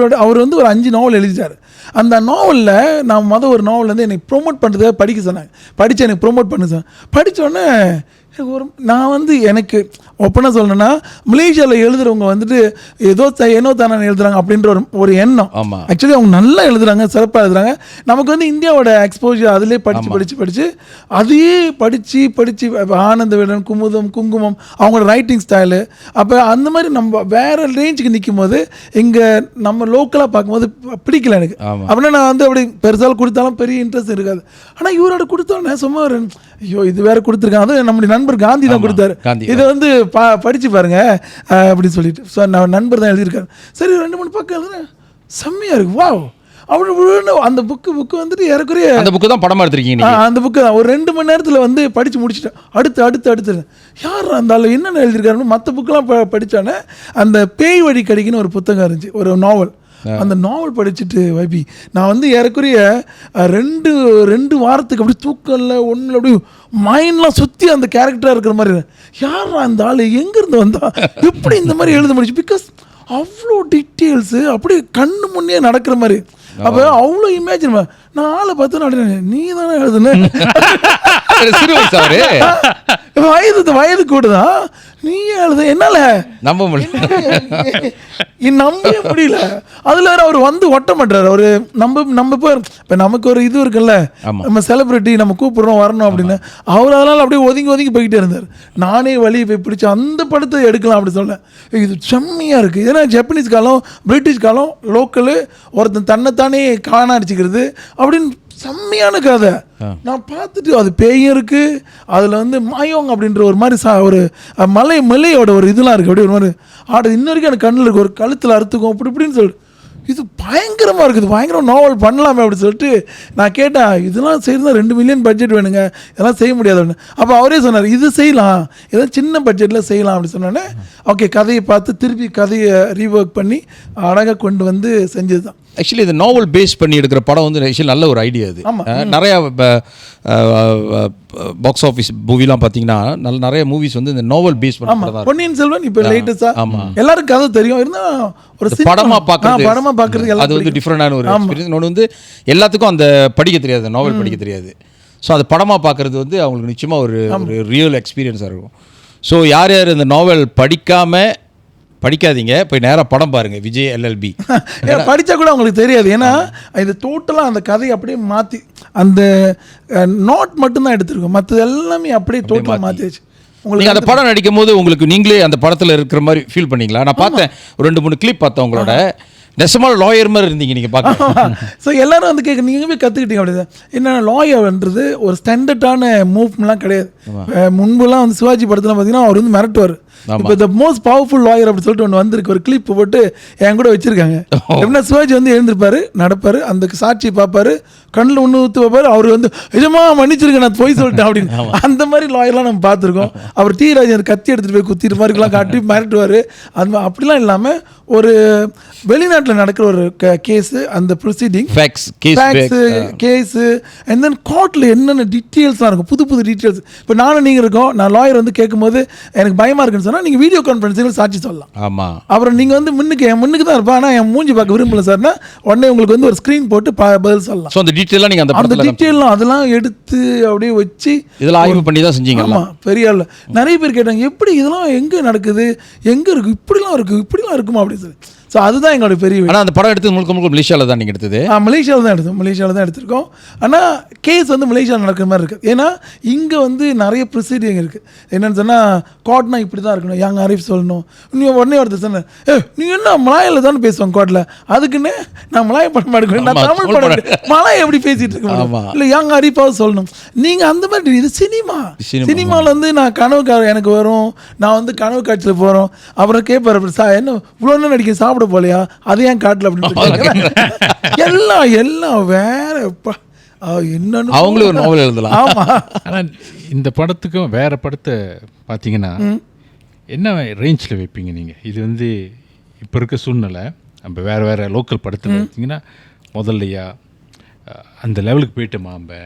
அவர் வந்து ஒரு 5 நாவல் எழுதிட்டார். அந்த நாவலில் நான் ஒரு நாவல் வந்து என்னை ப்ரொமோட் பண்ணுறதுக்காக படிக்க சொன்னாங்க. படித்து எனக்கு ப்ரொமோட் பண்ண சொன்னேன். படித்தோடனே நான் வந்து எனக்கு ஓப்பனாக சொல்லணும்னா மலேசியாவில் எழுதுறவங்க வந்துட்டு ஏனோ தானே எழுதுறாங்க அப்படின்ற ஒரு எண்ணம். ஆக்சுவலி அவங்க நல்லா எழுதுறாங்க, சிறப்பாக எழுதுறாங்க. நமக்கு வந்து இந்தியாவோட எக்ஸ்போஜர் அதிலே படித்து அதையே படித்து ஆனந்த விடன், குங்குமம் அவங்களோட ரைட்டிங் ஸ்டைலு. அப்போ அந்த மாதிரி நம்ம வேறு ரேஞ்சுக்கு நிற்கும் போது இங்கே நம்ம லோக்கலாக பார்க்கும்போது பிடிக்கல எனக்கு. அப்படின்னா நான் வந்து அப்படி பெருசால் கொடுத்தாலும் பெரிய இன்ட்ரெஸ்ட் இருக்காது. ஆனால் இவரோட கொடுத்தோன்னே சும்மா ஐயோ இது வேறு கொடுத்துருக்காங்க. அது நம்முடைய நண்பர் காந்தி தான் கொடுத்தாரு, இதை வந்து படிச்சு பாருங்க அப்படின்னு சொல்லிட்டு. ஸோ நான் நண்பர் தான் எழுதியிருக்காரு. சரி 2-3 பக்கம் எழுதுனேன், செம்மையா இருக்கு. வா அப்படி அந்த புக்கு வந்துட்டு ஏறக்குறைய அந்த புக்கு தான் படமா எடுத்திருக்கீங்க. அந்த புக்கு தான் ஒரு 2 மணி நேரத்தில் வந்து படித்து முடிச்சிட்டேன். அடுத்து யார் அந்த என்னென்ன எழுதியிருக்காருன்னு மற்ற புக்கெலாம் படித்தானே அந்த பேய் வழி கடிக்குன்னு ஒரு புத்தகம் இருந்துச்சு, ஒரு நாவல். அந்த நாவல் படிச்சுட்டு வைபி நான் வந்து ஏறக்குறைய 2 வாரத்துக்கு அப்படி தூக்கம்ல ஒன்றில் அப்படி மைண்ட்லாம் சுற்றி அந்த கேரக்டராக இருக்கிற மாதிரி. யார் அந்த ஆள், எங்கேருந்து வந்தா, எப்படி இந்த மாதிரி எழுத முடிச்சு? பிகாஸ் அவ்வளோ டீட்டெயில்ஸு அப்படியே கண்ணு முன்னே நடக்கிற மாதிரி. அப்போ அவ்வளோ இமேஜின். நான் ஆளை பார்த்து நான் நீ தானே எழுதுன, வயது கூடதான் நீ எழுத, என்னால நம்ப முடியல. அதுல அவர் வந்து ஒட்ட மாட்டாரு. அவரு நம்ம இப்போ நமக்கு ஒரு இது இருக்குல்ல, நம்ம செலிபிரிட்டி நம்ம கூப்பிடுறோம் வரணும் அப்படின்னு. அவர் அதனால அப்படியே ஒதுங்கி போய்கிட்டே இருந்தார். நானே வழி போய் பிடிச்சி அந்த படத்தை எடுக்கலாம் அப்படி சொன்னேன். இது செம்மையா இருக்கு. ஏன்னா ஜப்பனீஸ் காலம், பிரிட்டிஷ் காலம், லோக்கலு, ஒருத்தன் தன்னைத்தானே காணடிச்சுக்கிறது அப்படின்னு செம்மையான கதை. நான் பார்த்துட்டு அது பேயும் இருக்கு, அதில் வந்து மாயோங் அப்படின்ற ஒரு மாதிரி ஒரு மலையோட ஒரு இதெல்லாம் இருக்குது. அப்படி ஒரு மாதிரி ஆடு இன்ன வரைக்கும் எனக்கு கண்ணில் இருக்கு. ஒரு கழுத்தில் அறுத்துக்கும் அப்படி இப்படின்னு சொல்லிட்டு இது பயங்கரமாக இருக்குது, பயங்கரம் நாவல் பண்ணலாமே அப்படின்னு சொல்லிட்டு நான் கேட்டேன். இதெல்லாம் செய்யறதா 2 மில்லியன் பட்ஜெட் வேணுங்க, இதெல்லாம் செய்ய முடியாது அப்படின்னு. அப்போ அவரே சொன்னார் இது செய்யலாம், ஏதாவது சின்ன பட்ஜெட்டில் செய்யலாம் அப்படின்னு சொன்னோன்னே ஓகே கதையை பார்த்து திருப்பி கதையை ரீஒர்க் பண்ணி அழகாக கொண்டு வந்து செஞ்சது தான். ஆக்சுவலி இந்த நாவல் பேஸ் பண்ணி எடுக்கிற படம் வந்து ஆக்சுவலி நல்ல ஒரு ஐடியா. அது நிறையா பாக்ஸ் ஆஃபீஸ் மூவிலாம் பார்த்தீங்கன்னா நிறைய மூவிஸ் வந்து இந்த நாவல் பேஸ் பண்ணி. பொன்னியின் செல்வன் இப்போ லேட்டஸ்டாக எல்லாரும் கதை தெரியும், இருந்தால் ஒரு படமாக பார்க்குறது அது வந்து டிஃப்ரெண்டான ஒரு எக்ஸ்பீரியன்ஸ். இன்னொன்று வந்து எல்லாத்துக்கும் அந்த படிக்க தெரியாது, நாவல் படிக்க தெரியாது. ஸோ அது படமாக பார்க்குறது வந்து அவங்களுக்கு நிச்சயமாக ஒரு ரியல் எக்ஸ்பீரியன்ஸாக இருக்கும். ஸோ யார் இந்த நாவல் படிக்காதீங்க, போய் நேராக படம் பாருங்க, விஜய் எல்எல்பி. படித்தா கூட அவங்களுக்கு தெரியாது. ஏன்னா இது டோட்டலாக அந்த கதையை அப்படியே மாற்றி அந்த நோட் மட்டும்தான் எடுத்துருக்கோம், மற்றது எல்லாமே அப்படியே டோட்டலாக மாற்றிடுச்சு. உங்களுக்கு அந்த படம் நடிக்கும் போது உங்களுக்கு நீங்களே அந்த படத்தில் இருக்கிற மாதிரி ஃபீல் பண்ணீங்களா? நான் பார்த்தேன், ஒரு 2-3 கிளிப் பார்த்தேன் உங்களோட. நெசமாக லாயர் மாதிரி இருந்தீங்க நீங்கள் பார்க்க. ஸோ எல்லாரும் வந்து கேட்க நீங்கள் போய் கற்றுக்கிட்டீங்க அப்படி தான். என்னென்ன லாயர்ன்றது ஒரு ஸ்டாண்டர்டான மூவ்மெண்ட்லாம் கிடையாது. முன்புலாம் வந்து சிவாஜி படத்தில் பார்த்தீங்கன்னா அவர் வந்து மிரட்டுவார், இப்போ த மோஸ்ட் பவர்ஃபுல் லாயர் அப்படி சொல்லிட்டு ஒன்று வந்திருக்கு, ஒரு கிளிப் போட்டு என் கூட வச்சிருக்காங்க. எப்படின்னா சிவாஜி வந்து எழுந்திருப்பாரு, நடப்பாரு, அந்த சாட்சியை பார்ப்பாரு, கண்ணில் ஒன்று ஊற்று வைப்பாரு, அவர் வந்து நிஜமா மன்னிச்சிருக்கேன் நான் போய் சொல்லிட்டேன் அப்படின்னு. அந்த மாதிரி லாயர்லாம் நம்ம பார்த்துருக்கோம். அவர் டி ராஜன் கத்தி எடுத்துகிட்டு போய் குத்திட்டு மாதிரிலாம் காட்டி மிரட்டுவார். அந்த அப்படிலாம் இல்லாமல் ஒரு வெளிநாட்டில் நடக்கிற ஒரு கேஸு, அந்த ப்ரொசீடிங் கேஸு அண்ட் தென் கோர்ட்டில் என்னென்ன டீட்டெயில்ஸ்லாம் இருக்கும், புது புது டீட்டெயில்ஸ். இப்போ நானும் நீங்கள் இருக்கோம், நான் லாயர் வந்து கேட்கும்போது எனக்கு பயமாக இருக்குன்னு சொன்னால் நீங்கள் வீடியோ கான்ஃபரன்ஸில் சாட்சி சொல்லலாம். ஆமாம். அப்புறம் நீங்கள் வந்து என் முன்னுக்கு தான் இருப்பேன், ஆனால் என் மூஞ்சி பார்க்க விரும்பல சார்னா உடனே உங்களுக்கு வந்து ஒரு ஸ்க்ரீன் போட்டு பதில் சொல்லலாம். ஸோ அந்த டீட்டெயிலாக நீங்கள் அந்த டீட்டெயிலாம் அதெல்லாம் எடுத்து அப்படியே வச்சு இதெல்லாம் ஆய்வு பண்ணி தான் செஞ்சீங்க. ஆமாம், பெரிய ஆள். நிறைய பேர் கேட்டாங்க எப்படி இதெல்லாம் எங்கே நடக்குது, எங்கே இருக்குது, இப்படிலாம் இருக்குமா அப்படின்னு சொல்லி. ஸோ அதுதான் எங்களோட பெரிய. ஆனால் அந்த படம் எடுத்தது முழுக்க முழுக்க மலேசியாவில் தான் நீங்கள் எடுத்தது? மலேசியாவில் தான் எடுத்திருக்கோம். ஆனால் கேஸ் வந்து மலேசியாவில் நடக்கிற மாதிரி இருக்குது. ஏன்னா இங்கே வந்து நிறைய ப்ரொசீடிங் இருக்குது. என்னென்னு சொன்னால் கோர்ட்னா இப்படி தான் இருக்கணும், யங் ஆரிஃப் சொல்லணும். நீ உடனே ஒருத்தர் சொன்னேன், நீ என்ன மலாயில் தானே பேசுவாங்க கோர்ட்டில், அதுக்குன்னு நான் மலாய படம் எடுக்கிறேன், நான் தமிழ் படம் மலாய் எப்படி பேசிகிட்டு இருக்கேன், இல்லை யங் ஆரிஃபாவது சொல்லணும். நீங்கள் அந்த மாதிரி இது சினிமாவில் வந்து நான் கனவு எனக்கு வரும், நான் வந்து கனவு காட்சியில் போகிறோம், அப்புறம் கேட்பார் என்ன இவ்வளோ நடிக்க சாப்பிட போலையா, அது ஏன் காட்டல அப்படின்னு எல்லாம் வேற என்னன்னு அவங்களும் ஒரு நாவல் எழுதலாம். ஆமா. ஆனால் இந்த படத்துக்கும் வேற படத்தை பார்த்தீங்கன்னா என்ன ரேஞ்சில் வைப்பீங்க நீங்கள்? இது வந்து இப்போ இருக்க சூழ்நிலை நம்ம வேறு லோக்கல் படத்தில் பார்த்தீங்கன்னா முதல்லையா அந்த லெவலுக்கு போயிட்டோமா நம்ம?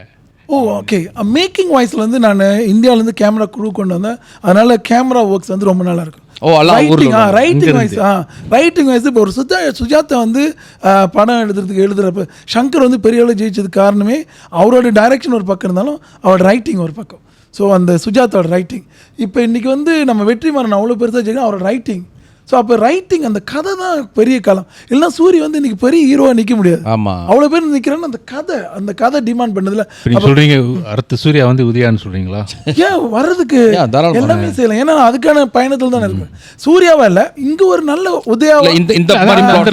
ஓகே. மேக்கிங் வாய்ஸில் வந்து நான் இந்தியாவிலேருந்து கேமரா குழு கொண்டு வந்தேன், அதனால கேமரா ஒர்க்ஸ் வந்து ரொம்ப நல்லா இருக்கும். ரைட்டிங் வைஸ் இப்போ ஒரு சுஜாதா வந்து படம் எழுதுறப்ப சங்கர் வந்து பெரிய அளவு ஜெயிச்சதுக்கு காரணமே அவரோட டைரக்ஷன் ஒரு பக்கம் இருந்தாலும் அவரோட ரைட்டிங் ஒரு பக்கம். ஸோ அந்த சுஜாதாவோட ரைட்டிங். இப்போ இன்றைக்கி வந்து நம்ம வெற்றிமாறன் அவ்வளோ பெருசாக ஜெயிக்கணும், அவரோட ரைட்டிங். ஸோ அப்போ ரைட்டிங் அந்த கதை தான் பெரிய காலம். இல்லைன்னா சூரிய வந்து இன்னைக்கு பெரிய ஹீரோவாக நிற்க முடியாது. ஆமாம், அவ்வளோ பேர் நிற்கிறேன்னு அந்த கதை டிமாண்ட் பண்ணதில்ல. சொல்கிறீங்க அடுத்த சூர்யா வந்து உதயான்னு சொல்கிறீங்களா? ஏன் வர்றதுக்கு எல்லாமே செய்யலாம், ஏன்னா அதுக்கான பயணத்தில் தான் இருக்கு. சூர்யாவா இல்லை, இங்கே ஒரு நல்ல உதயாவை இந்த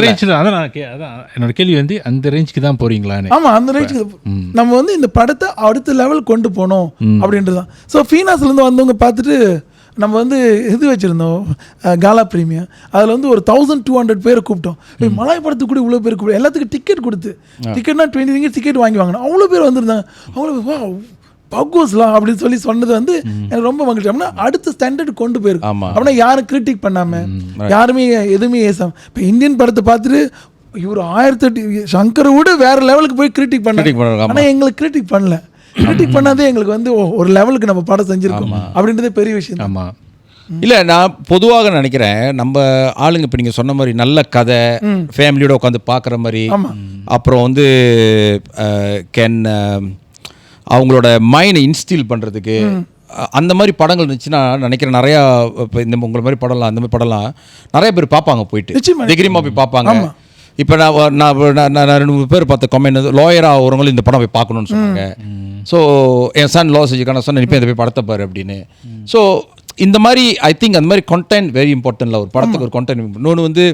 ரேஞ்ச் தான். அதான் என்னோட கேள்வி வந்து அந்த ரேஞ்சுக்கு தான் போகிறீங்களான்னு. ஆமாம், அந்த ரேஞ்சுக்கு நம்ம வந்து இந்த படத்தை அடுத்த லெவல் கொண்டு போகணும் அப்படின்றது தான். ஸோ ஃபீனாஸ்லேருந்து வந்தவங்க பார்த்துட்டு நம்ம வந்து இது வச்சுருந்தோம் காலா ப்ரீமியம், அதில் வந்து ஒரு 1200 பேரை கூப்பிட்டோம். மலாய் படத்துக்கு கூட இவ்வளோ பேர் கூப்பிட்டோம், எல்லாத்துக்கும் டிக்கெட் கொடுத்து, டிக்கெட்னா 20 ringgit டிக்கெட் வாங்கி வாங்கினோம். அவ்வளோ பேர் வந்திருந்தாங்க. அவ்வளோ பகோஸ்லாம் அப்படின்னு சொல்லி சொன்னது வந்து எனக்கு ரொம்ப மகிழ்ச்சி. அப்படின்னா அடுத்த ஸ்டாண்டர்ட் கொண்டு போயிருக்கோம். அப்படின்னா யாரும் கிரிட்டிக் பண்ணாமல், யாருமே எதுவுமே ஏசாம. இப்போ இந்தியன் படத்தை பார்த்துட்டு இவர் 1008 சங்கரை விட வேற லெவலுக்கு போய் கிரிட்டிக் பண்ண, ஆனால் எங்களுக்கு கிரிட்டிக் பண்ணல. கிரிட்டிக் பண்ணாதே எங்களுக்கு வந்து ஒரு லெவலுக்கு நம்ம படம் செஞ்சுருக்கோம் அப்படின்றதே பெரிய விஷயம். ஆமாம். இல்லை, நான் பொதுவாக நினைக்கிறேன் நம்ம ஆளுங்க இப்போ நீங்கள் சொன்ன மாதிரி நல்ல கதை ஃபேமிலியோட உட்காந்து பார்க்குற மாதிரி, அப்புறம் வந்து அவங்களோட மைண்டை இன்ஸ்டில் பண்ணுறதுக்கு அந்த மாதிரி படங்கள் இருந்துச்சுன்னா நினைக்கிறேன் நிறையா. இப்போ இந்த உங்களை மாதிரி படம்லாம் அந்த மாதிரி படம்லாம் நிறைய பேர் பார்ப்பாங்க, போயிட்டு தைரியமாக போய் பார்ப்பாங்க. இப்போ நான் 2-3 பேர் பார்த்த கமெண்ட் லாயராக ஆகிறவங்களும் இந்த படம் போய் பார்க்கணுன்னு சொன்னாங்க. ஸோ என் சன் லா செஞ்சுக்கான சொன்ன இப்போ இதை போய் படத்தை பாரு அப்படின்னு. ஸோ இந்த மாதிரி ஐ திங்க் அந்த மாதிரி கண்டென்ட் வெரி இம்பார்ட்டன்ட்ல, ஒரு படத்துக்கு ஒரு கண்டென்ட். இன்னொன்று வந்து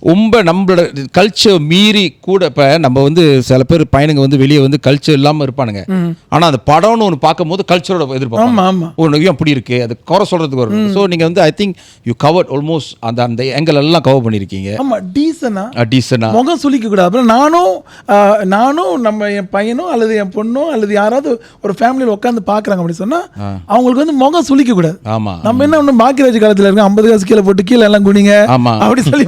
ரொம்ப நம்மளோட கல்ச்சர் மீறி கூட இப்போ நம்ம வந்து சில பேர் பையனுங்க வந்து வெளியே வந்து கல்ச்சர் இல்லாமல் இருப்பானுங்க, ஆனால் அந்த படம்னு ஒன்று பார்க்கும் போது கல்ச்சரோட எதிர்பார்ப்பாங்க. ஒன்று அப்படி இருக்குது, அது குறை சொல்கிறதுக்கு வரும். ஸோ நீங்கள் வந்து I think you covered almost அந்த எங்கள் எல்லாம் கவர் பண்ணியிருக்கீங்க. ஆமாம், டீசனா முகம் சுளிக்க கூடாது. அப்புறம் நானும் நம்ம என் பையனோ அல்லது என் பொண்ணோ அல்லது யாராவது ஒரு ஃபேமிலியில் உட்காந்து பார்க்குறாங்க அப்படின்னு சொன்னால் அவங்களுக்கு வந்து முகம் சுளிக்க கூடாது. ஆமாம், நம்ம என்ன ஒன்று பாக்கியராஜ் காலத்தில் இருக்கோம், 50 காசு கீழே போட்டு கீழே எல்லாம் குனிங்க அப்படி சொல்லி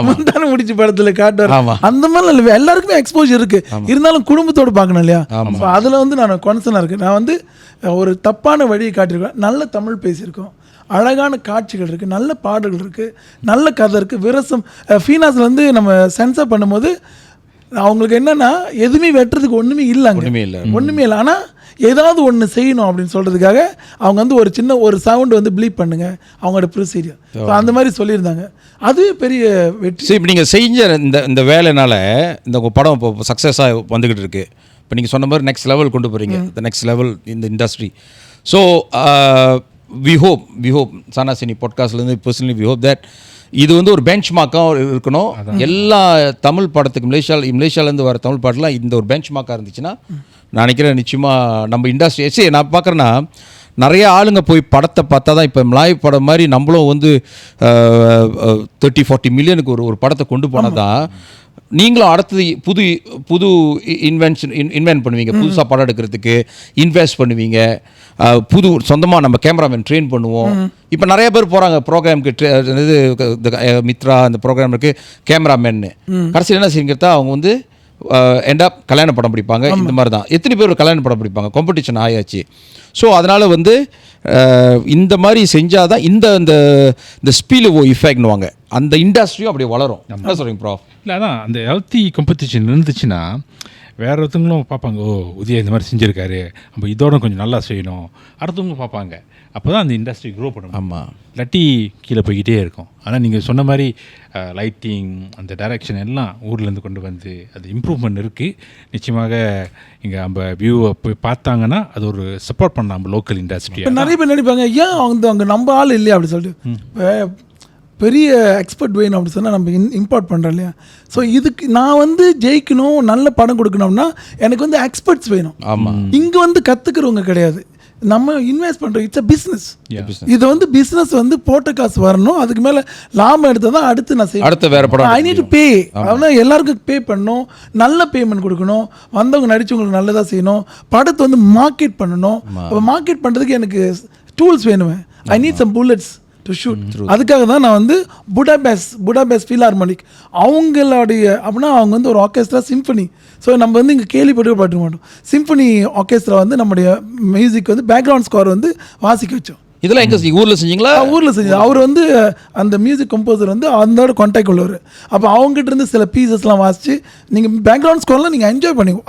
முந்தான முடிச்சு படத்துல காட்டுவார். அந்த மாதிரி எல்லாருக்குமே எக்ஸ்போஜர் இருக்கு, இருந்தாலும் குடும்பத்தோடு பார்க்கணும் இல்லையா? அதுல வந்து நான் கான்சர்னா இருக்கு. நான் வந்து ஒரு தப்பான வழியை காட்டியிருக்கேன். நல்ல தமிழ் பேசியிருக்கோம், அழகான காட்சிகள் இருக்குது, நல்ல பாடல்கள் இருக்குது, நல்ல கதை இருக்குது. விரசம் ஃபீனாஸில் வந்து நம்ம சென்சார் பண்ணும்போது அவங்களுக்கு என்னென்னா எதுவுமே வெட்டுறதுக்கு ஒன்றுமே இல்லை. ஆனால் ஏதாவது ஒன்று செய்யணும் அப்படின்னு சொல்கிறதுக்காக அவங்க வந்து ஒரு சின்ன ஒரு சவுண்டு வந்து ப்ளீப் பண்ணுங்க அவங்களோட ப்ரொசீஜர். ஸோ அந்த மாதிரி சொல்லியிருந்தாங்க, அதுவே பெரிய வெற்றி. சரி, இப்போ நீங்கள் செஞ்ச இந்த வேலைனால இந்த படம் இப்போ சக்ஸஸாக வந்துக்கிட்டு இருக்கு. இப்போ நீங்கள் சொன்ன மாதிரி நெக்ஸ்ட் லெவல் கொண்டு போகிறீங்க, த நெக்ஸ்ட் லெவல் இந்த industry. So we hope Sanasini பாட்காஸ்ட்லேருந்து பர்சனலி வி ஹோப் தட் இது வந்து ஒரு பெஞ்ச் மார்க்காக இருக்கணும். எல்லா தமிழ் படத்துக்கு மலேசியாவிலேருந்து வர தமிழ் பாட்டெலாம் இந்த ஒரு பெஞ்ச் மார்க்காக இருந்துச்சுன்னா நான் நினைக்கிறேன் நிச்சயமாக நம்ம இண்டஸ்ட்ரி நான் பார்க்குறேன்னா நிறைய ஆளுங்க போய் படத்தை பார்த்தா தான் இப்போ மலாய் படம் மாதிரி நம்மளும் வந்து 30-40 மில்லியனுக்கு ஒரு படத்தை கொண்டு போனால் தான் நீங்களும் அடுத்தது புது இன்வென்ட் பண்ணுவீங்க, புதுசாக படம் எடுக்கிறதுக்கு இன்வெஸ்ட் பண்ணுவீங்க, புது சொந்தமாக நம்ம கேமராமேன் ட்ரெயின் பண்ணுவோம். இப்போ நிறைய பேர் போகிறாங்க ப்ரோக்ராமுக்கு, இது மித்ரா அந்த ப்ரோக்ராமுக்கு கேமராமேன்னு. கடைசியில் என்ன செய்யுங்கிறதா அவங்க வந்து கல்யாண படம் பிடிப்பாங்க. இந்த மாதிரி தான் எத்தனை பேர் கல்யாண படம் பிடிப்பாங்க, காம்படிஷன் ஆயாச்சு. ஸோ அதனால் வந்து இந்த மாதிரி செஞ்சால் தான் இந்த ஸ்பீலோவோ இஃபெக்ட்னுவாங்க, அந்த இண்டஸ்ட்ரியும் அப்படியே வளரும். என்ன சொல்கிறீங்க ப்ரோ? இல்லை, அதான் அந்த ஹெல்த்தி காம்படிஷன் இருந்துச்சுன்னா வேற ஒருத்தவங்களும் பார்ப்பாங்க, ஓ உதயா இந்த மாதிரி செஞ்சுருக்காரு, நம்ம இதோட கொஞ்சம் நல்லா செய்யணும், அடுத்தவங்களும் பார்ப்பாங்க. அப்போ தான் அந்த இண்டஸ்ட்ரி க்ரோ பண்ணணும். ஆமாம், இல்லாட்டி கீழே போய்கிட்டே இருக்கும். ஆனால் நீங்கள் சொன்ன மாதிரி லைட்டிங், அந்த டைரக்ஷன் எல்லாம் ஊர்லேருந்து கொண்டு வந்து அது இம்ப்ரூவ்மெண்ட் இருக்குது. நிச்சயமாக இங்கே நம்ம வியூவை போய் பார்த்தாங்கன்னா அது ஒரு சப்போர்ட் பண்ணலாம் நம்ம லோக்கல் இண்டஸ்ட்ரி. இப்போ நிறைய பேர் நினைப்பாங்க, ஏன் அங்கே நம்ம ஆள் இல்லையா அப்படி சொல்லிட்டு. பெரிய எக்ஸ்பர்ட் வேணும் அப்படி சொன்னால் நம்ம இம்போர்ட் பண்ணுறோம் இல்லையா. ஸோ இதுக்கு நான் வந்து ஜெயிக்கணும், நல்ல படம் கொடுக்கணும்னா எனக்கு வந்து எக்ஸ்பர்ட்ஸ் வேணும். ஆமாம், இங்கே வந்து கற்றுக்கிறவங்க கிடையாது, நம்ம இன்வெஸ்ட் பண்ணுறோம். It's a business. இது வந்து பிஸ்னஸ் வந்து போட்ட காசு வரணும், அதுக்கு மேலே லாபம் எடுத்தால் தான் அடுத்து நான் செய்யணும். அடுத்த வேறு படம் ஐ நீட் டு பே. அதனால் எல்லாருக்கும் பே பண்ணணும், நல்ல பேமெண்ட் கொடுக்கணும், வந்தவங்க நடிச்சவங்களுக்கு நல்லதாக செய்யணும், படத்தை வந்து மார்க்கெட் பண்ணணும். அப்போ மார்க்கெட் பண்ணுறதுக்கு எனக்கு டூல்ஸ் வேணும். I need some bullets to shoot. அதுக்காக தான் நான் வந்து புடாபெஸ்ட் ஃபில்ஹார்மோனிக் அவங்களுடைய அப்படின்னா அவங்க வந்து ஒரு ஆர்கெஸ்ட்ரா சிம்பனி. ஸோ நம்ம வந்து இங்கே கேள்விப்பட்டு மாட்டோம். சிம்பனி ஆர்கெஸ்ட்ரா வந்து நம்முடைய மியூசிக் வந்து பேக்ரவுண்ட் ஸ்கோர் வந்து வாசிக்க வச்சோம். இதெல்லாம் எங்கே ஊரில் செஞ்சீங்களா? ஊரில் செஞ்சது. அவர் வந்து அந்த மியூசிக் கம்போசர் வந்து அதோட கான்டாக்ட் உள்ளவர். அப்போ அவங்ககிட்ட இருந்து சில பீசஸ்லாம் வாசிச்சு நீங்கள் பேக்ரவுண்ட் ஸ்கோர்லாம் நீங்கள் என்ஜாய் பண்ணுங்க,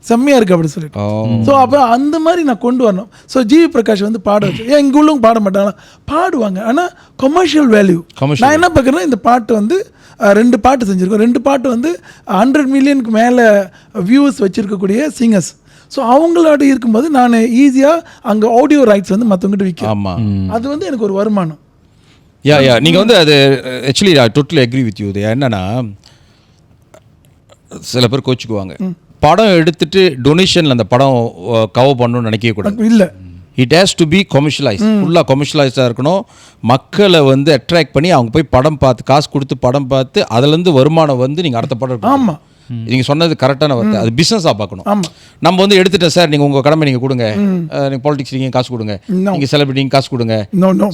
செம்மையாக இருக்குது அப்படி சொல்லிட்டு. ஸோ அப்போ அந்த மாதிரி நான் கொண்டு வரணும். ஸோ ஜிவி பிரகாஷ் வந்து பாட வச்சு, ஏன் இங்கே உள்ளவங்க பாட மாட்டாங்களா? பாடுவாங்க, ஆனால் கமர்ஷியல் வேல்யூ. நான் என்ன பார்க்குறேன்னா, இந்த பாட்டு வந்து 2 பாட்டு செஞ்சுருக்கோம். 2 பாட்டு வந்து 100 மில்லியனுக்கு மேலே வியூஸ் வச்சுருக்கக்கூடிய சிங்கர்ஸ். ஸோ அவங்களோட இருக்கும்போது நான் ஈஸியாக அங்கே ஆடியோ ரைட்ஸ் வந்து மற்றவங்ககிட்ட விற்கும். அது வந்து எனக்கு ஒரு வருமானம். நீங்கள் வந்து அது actually I totally agree with you. என்னன்னா சில பேர் கோச்சுக்குவாங்க, படம் எடுத்துட்டு டொனேஷனில் அந்த படம் கவர் பண்ணணும்னு நினைக்கவே கூடாது. இல்லை, it has to be commercialise, ஃபுல்லாக கமர்ஷியலைஸாக இருக்கணும். மக்களை வந்து அட்ராக்ட் பண்ணி அவங்க போய் படம் பார்த்து காசு கொடுத்து படம் பார்த்து அதுலேருந்து வருமானம் வந்து நீங்கள் அடுத்த படம். ஆமாம், நீங்கள் சொன்னது கரெக்டான வார்த்தை. அது பிஸ்னஸாக பார்க்கணும். நம்ம வந்து எடுத்துட்டேன் சார், நீங்கள் உங்கள் கடமை நீங்கள் கொடுங்க, நீங்கள் பாலிடிக்ஸ் நீங்கள் காசு கொடுங்க, நீங்கள் செலிபிரிட்டி நீங்கள் காசு கொடுங்க.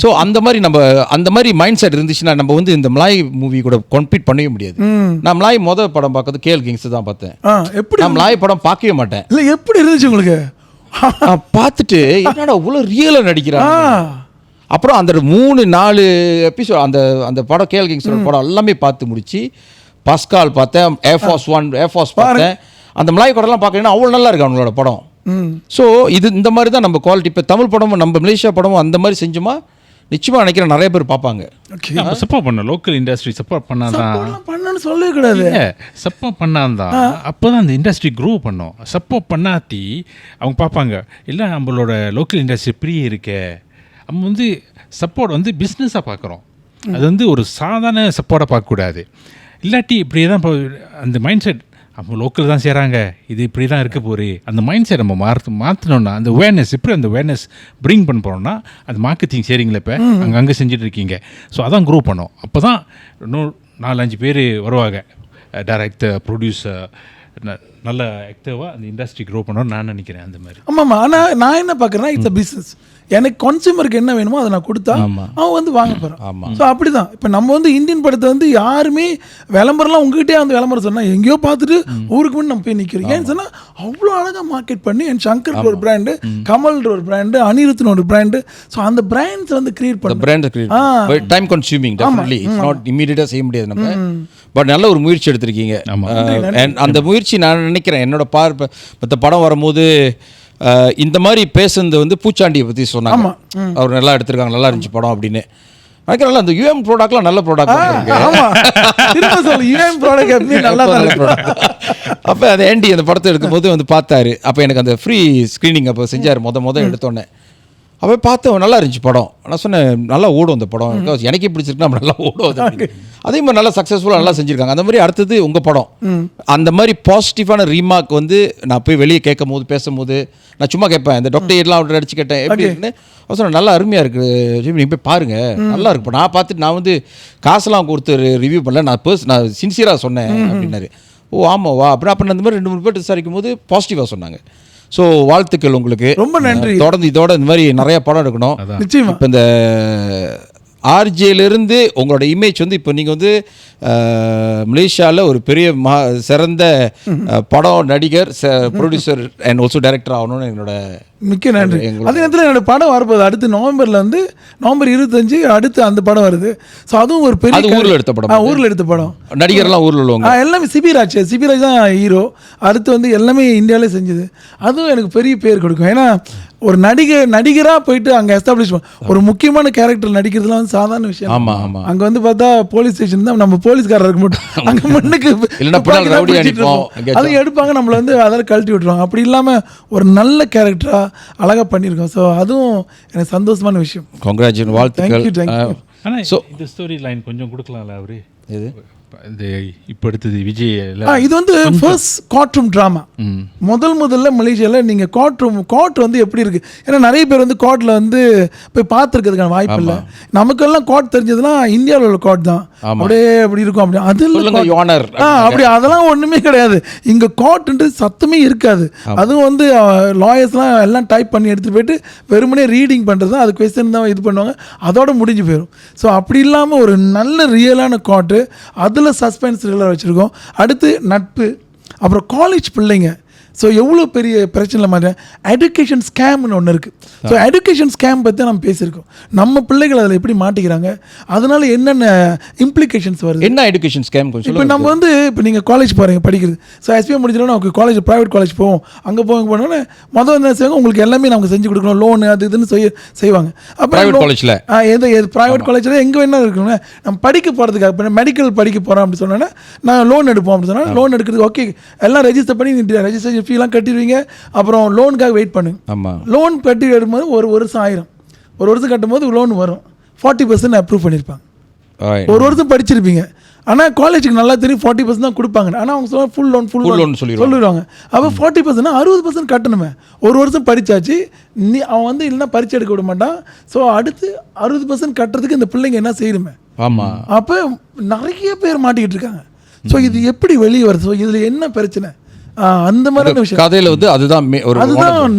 ஸோ அந்த மாதிரி நம்ம அந்த மாதிரி மைண்ட் செட் இருந்துச்சுன்னா நம்ம வந்து இந்த மலாய் மூவி கூட கம்பீட் பண்ணவே முடியாது. நான் மலாய் மொதல் படம் பார்க்கறது கேஎல் கிங்ஸ் தான் பார்த்தேன். எப்படி நான் மலாய் படம் பார்க்கவே மாட்டேன். இல்லை, எப்படி இருந்துச்சு உங்களுக்கு? பார்த்துட்டு என்னடா இவ்வளோ ரியலாக நடிக்கிறாங்க. அப்புறம் அந்த 3-4 எபிசோட் அந்த படம் கேஎல் கிங்ஸ் படம் எல்லாமே பார்த்து முடிச்சு பஸ்கால் பார்த்தேன், ஏர்ஃபோர்ஸ் 1 ஏர்ஃபோர்ஸ் பார்த்தேன். அந்த மலாய் படம்லாம் பார்க்கறேன்னா அவ்வளோ நல்லா இருக்கு அவங்களோட படம். ஸோ இந்த மாதிரி தான் நம்ம குவாலிட்டி. இப்போ தமிழ் படமும் நம்ம மலேசியா படமும் அந்த மாதிரி செஞ்சோமா நிச்சயமாக நினைக்கிறேன் நிறைய பேர் பார்ப்பாங்க. சப்போர்ட் பண்ண லோக்கல் இண்டஸ்ட்ரி சப்போர்ட் பண்ணாதான் பண்ணணும்னு சொல்லவே கூடாது. சப்போர்ட் பண்ணாதான் அப்போ தான் அந்த இண்டஸ்ட்ரி க்ரோ பண்ணும். சப்போர்ட் பண்ணாத்தி அவங்க பார்ப்பாங்க, இல்லை நம்மளோட லோக்கல் இண்டஸ்ட்ரி பிரியே இருக்கே. நம்ம வந்து சப்போர்ட் வந்து பிஸ்னஸாக பார்க்குறோம், அது வந்து ஒரு சாதாரண சப்போர்ட்டாக பார்க்கக்கூடாது. இல்லாட்டி இப்படியே தான் அந்த மைண்ட் செட், நம்ம லோக்கல் தான் செய்கிறாங்க, இது இப்படி தான் இருக்க போகுது, அந்த மைண்ட் செட் நம்ம மாற்றணும்னா அந்த அவேர்னஸ் எப்படி அந்த அவேர்னஸ் ப்ரிங் பண்ண போகிறோம்னா அந்த மார்க்கெட்டிங் செய்கிறீங்களே, இப்போ அங்கே செஞ்சுட்டு இருக்கீங்க. ஸோ அதான் க்ரோ பண்ணோம். அப்போ தான் இன்னும் 4-5 பேர் வருவாங்க, டைரக்டர், ப்ரொடியூசர், நல்ல ஆக்டிவாக அந்த இண்டஸ்ட்ரி க்ரோ பண்ணணும்னு நான் நினைக்கிறேன். அந்த மாதிரி. ஆமாம்மா. ஆனால் நான் என்ன பார்க்குறேன்னா, இட்ஸ் அ பிஸ்னஸ். எனக்கு கன்சியூமருக்கு என்ன வேணுமோ அதை நான் கொடுத்தா அவன் வந்து வாங்க போகிறான். ஸோ அப்படி தான் இப்போ நம்ம வந்து இந்தியன் படத்தை வந்து யாருமே விளம்பரம்லாம் உங்ககிட்டே வந்து விளம்பரம் சொன்னால் எங்கேயோ பார்த்துட்டு ஊருக்கு முன்னாடி நம்ம போய் நிற்கிறோம். ஏன்னு சொன்னால் அவ்வளோ அழகாக மார்க்கெட் பண்ணி என் சங்கர் ஒரு பிராண்டு, கமல்ன்ற ஒரு பிராண்டு, அனிருத்னு ஒரு பிராண்டு. ஸோ அந்த பிராண்ட்ஸ் வந்து கிரியேட் பண்ண brand time consuming. Definitely it's not இமீடியட்டாக செய்ய முடியாது நம்ம. பட் நல்ல ஒரு முயற்சி எடுத்திருக்கீங்க. அந்த முயற்சி நான் நினைக்கிறேன் என்னோட மற்ற படம் வரும்போது இந்த மாதிரி பேசுனது வந்து பூச்சாண்டியை பற்றி சொன்னாங்க. அவர் நல்லா எடுத்திருக்காங்க, நல்லா இருந்துச்சு படம் அப்படின்னு நினைக்கிறேன். அந்த யூஎம் ப்ராடக்ட்லாம் நல்ல ப்ராடக்ட். அப்போ அந்த ஆண்டி அந்த படத்தை எடுக்கும்போது வந்து பார்த்தாரு. அப்போ எனக்கு அந்த ஃப்ரீ ஸ்க்ரீனிங் அப்போ செஞ்சார். மொதல் எடுத்தோடனே அவ பார்த்தேன் நல்லா இருந்துச்சு படம். நான் சொன்னேன் நல்லா ஓடும் அந்த படம், எனக்கே பிடிச்சிருக்கு, நம்ம நல்லா ஓடும் அது. அதே மாதிரி நல்லா சக்ஸஸ்ஃபுல்லாக நல்லா செஞ்சுருக்காங்க. அந்த மாதிரி அடுத்தது உங்கள் படம் அந்த மாதிரி பாசிட்டிவான ரீமார்க் வந்து நான் போய் வெளியே கேட்கும் போது பேசும்போது நான் சும்மா கேட்பேன், இந்த டாக்டர் எல்லாம் அவர்கிட்ட அடிச்சு கேட்டேன் எப்படி இருக்குன்னு. அவர் சொன்னேன் நல்லா அருமையாக இருக்குது, நீங்கள் போய் பாருங்கள் நல்லா இருக்கு. நான் பார்த்துட்டு நான் வந்து காசெல்லாம் கொடுத்து ரிவ்யூ பண்ணல, நான் சின்சியராக சொன்னேன் அப்படின்னாரு. ஓ ஆமாம் வா அப்படின்னு அந்த மாதிரி 2-3 பேர் விசாரிக்கும் போது பாசிட்டிவாக சொன்னாங்க. ஸோ வாழ்த்துக்கள் உங்களுக்கு, ரொம்ப நன்றி. தொடர்ந்து இதோட இந்த மாதிரி நிறைய படம் எடுக்கணும். நிச்சயமா. இப்போ இந்த ஆர்ஜேலேருந்து உங்களோட இமேஜ் வந்து இப்போ நீங்கள் வந்து மலேசியாவில் ஒரு பெரிய சிறந்த படம் நடிகர், ப்ரொடியூசர் அண்ட் ஆல்சோ டைரக்டர் ஆகணும்னு என்னோட மிக்க நன்றி. அதே நேரத்தில் என்னோட படம் வரப்போகுது அடுத்து நவம்பர் 25 அடுத்து அந்த படம் வருது. ஸோ அதுவும் ஒரு பெரிய ஊரில் எடுத்த படம். ஊரில் எடுத்த படம், நடிகர்லாம் ஊரில் உள்ளவங்க எல்லாமே சிபிராஜ் தான் ஹீரோ. அடுத்து வந்து எல்லாமே இந்தியாவிலே செஞ்சது. அதுவும் எனக்கு பெரிய பேர் கொடுக்கும். ஏன்னா ஒரு நடிகராக போயிட்டு அங்கே எஸ்டாப்ளிஷ் ஒரு முக்கியமான கேரக்டர் நடிக்கிறதுலாம் வந்து சாதாரண விஷயம். ஆமாம் ஆமாம். அங்கே வந்து பார்த்தா போலீஸ் ஸ்டேஷன் தான் நம்ம போலீஸ்காரருக்கு மட்டும் அங்கே மண்ணுக்கு அதையும் எடுப்பாங்க, நம்மளை வந்து அதெல்லாம் கழட்டி விட்டுருவாங்க. அப்படி இல்லாமல் ஒரு நல்ல கேரக்டராக அழகாக பண்ணியிருக்கோம். ஸோ அதுவும் எனக்கு சந்தோஷமான விஷயம். கங்க்ராச்சுலேஷன், வாழ்த்துக்கள். ஆனால் இந்த ஸ்டோரி லைன் கொஞ்சம் கொடுக்கலாம்ல அவரு? இது இந்த இப்போ எடுத்தது விஜய் இது வந்து ஃபர்ஸ்ட் கார்ட் ரூம் ட்ராமா. முதல்ல மலேசியாவில் நீங்கள் கார்ட் வந்து எப்படி இருக்குது, ஏன்னா நிறைய பேர் வந்து கார்ட்டில் வந்து போய் பார்த்துருக்கிறதுக்கான வாய்ப்பு இல்லை. நமக்கெல்லாம் கார்ட் தெரிஞ்சதுன்னா இந்தியாவில் உள்ள கார்ட் தான், அப்படியே அப்படி இருக்கும். அப்படி அதில் அப்படி அதெல்லாம் ஒன்றுமே கிடையாது. இங்கே கார்ட்ன்றது சத்தமே இருக்காது. அதுவும் வந்து லாயர்ஸ்லாம் எல்லாம் டைப் பண்ணி எடுத்துகிட்டு போயிட்டு வெறுமனே ரீடிங் பண்ணுறது தான், அது கொஸ்டின் தான் இது பண்ணுவாங்க, அதோட முடிஞ்சு போயிடும். ஸோ அப்படி இல்லாமல் ஒரு நல்ல ரியலான கார்ட்டு, அதில் சஸ்பென்ஸ் த்ரில்லர் வச்சுருக்கோம். அடுத்து நட்பு, அப்புறம் காலேஜ் பிள்ளைங்க. ஸோ எவ்வளோ பெரிய பிரச்சனை மாதிரி எஜுகேஷன் ஸ்கேம்னு ஒன்று இருக்குது. ஸோ எஜுகேஷன் ஸ்கேம் பற்றி நம்ம பேசியிருக்கோம். நம்ம பிள்ளைகள் அதில் எப்படி மாட்டிக்கிறாங்க, அதனால என்னென்ன இம்ப்ளிகேஷன்ஸ் வருது, என்ன எஜுகேஷன் ஸ்கேம் கொஞ்சம். இப்போ நம்ம வந்து இப்போ நீங்கள் காலேஜ் போகிறீங்க படிக்கிறது. ஸோ எஸ்பிஐ முடிஞ்சோன்னா நமக்கு காலேஜ் ப்ரைவேட் காலேஜ் போவோம். அங்கே போனோன்னே மொதல் என்ன செய்வாங்க, உங்களுக்கு எல்லாமே நமக்கு செஞ்சு கொடுக்கணும், லோன் அது இதுன்னு செய்வாங்க. அப்போ ப்ரைவேட் காலேஜில் எது ப்ரைவேட் காலேஜில் எங்கே வேணா இருக்கணும்னா நம்ம படிக்க போகிறதுக்காக, இப்போ மெடிக்கல் படிக்க போகிறோம் அப்படின்னு சொன்னோன்னா நான் லோன் எடுப்போம் அப்படின்னு சொன்னால் லோன் எடுக்கிறது ஓகே, எல்லாம் ரெஜிஸ்டர் பண்ணி ரெஜிஸ்ட்ரேஷன் ஃபீலாம் கட்டிடுவீங்க. அப்புறம் லோனுக்காக வெயிட் பண்ணுங்க. ஆமாம், லோன் கட்டி எடுக்கும்போது ஒரு வருஷம் ஆயிரும். ஒரு வருஷம் கட்டும்போது லோன் வரும், 40% அப்ரூவ் பண்ணியிருப்பாங்க. ஒரு வருஷம் படிச்சிருப்பீங்க, ஆனால் காலேஜுக்கு நல்லா தெரியும் 40% தான் கொடுப்பாங்க. ஆனால் அவங்க சொல்ல ஃபுல் லோன் சொல்லிடுவாங்க. அப்போ 40% 60% கட்டணுமே. ஒரு வருஷம் படித்தாச்சு, அவன் வந்து இல்லைன்னா பரிச்சை எடுக்க விட மாட்டான். ஸோ அடுத்து 60% கட்டுறதுக்கு இந்த பிள்ளைங்க என்ன செய்யணுமே. ஆமாம், அப்போ நிறைய பேர் மாட்டிக்கிட்டு இருக்காங்க. ஸோ இது எப்படி வெளியே வருது, ஸோ இதில் என்ன பிரச்சனை, அந்த மாதிரியான விஷயம் கதையில் வந்து அதுதான்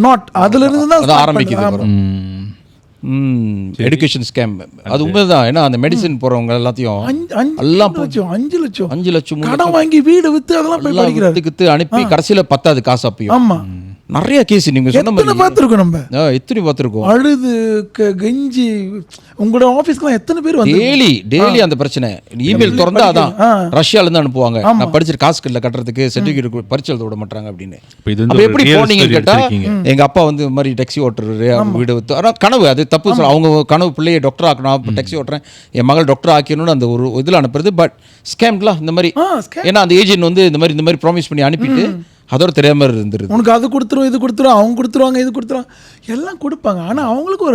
நாட் அதுல இருந்து தான் ஆரம்பிக்குது. எஜுகேஷன் ஸ்கேம் அது உண்மைதான். ஏன்னா அந்த மெடிசன் போறவங்க எல்லாத்தையும் 5 லட்சம் கடன் வாங்கி வீடு வித்து அதெல்லாம் வித்து அனுப்பி கடைசியில 10 காசு அப்பயும். ஆமா, நிறைய கேஸ் நீங்க சொன்ன மாதிரி பார்த்துருக்கோம். நம்ம எத்தனை பார்த்துருக்கோம், அழுது கெஞ்சி. உங்களோட ஆஃபீஸ்க்குலாம் எத்தனை பேர் வந்து டெய்லி அந்த பிரச்சனை. இமெயில் திறந்தா அதான் ரஷ்யால இருந்து அனுப்புவாங்க, நான் படிச்சிட்டு காசு கட்டல கட்டுறதுக்கு சர்டிஃபிகேட் பரிச்சை எழுத விட மாட்டாங்க அப்படின்னு. அப்ப எப்படி போனீங்கன்னு கேட்டா எங்க அப்பா வந்து இந்த மாதிரி டாக்ஸி ஓட்டுறாரு, வீடு வித்து. ஆனால் கனவு அது தப்பு. அவங்க கனவு பிள்ளையை டாக்டர் ஆக்கணும், டாக்ஸி ஓட்டுறேன், என் மகள் டாக்டர் ஆக்கணும்னு அந்த ஒரு இதில் அனுப்புறது. பட் ஸ்கேம்லாம் இந்த மாதிரி, ஏன்னா அந்த ஏஜென்ட் வந்து இந்த மாதிரி ப்ராமிஸ் பண்ணி அனுப்பிட்டு அதோட தெரியாம இருந்துருது. உனக்கு அது கொடுத்துரும், இது கொடுத்துரும், அவங்க கொடுத்துருவாங்க, இது கொடுத்துருவாங்க, எல்லாம் கொடுப்பாங்க. ஆனால் அவங்களுக்கு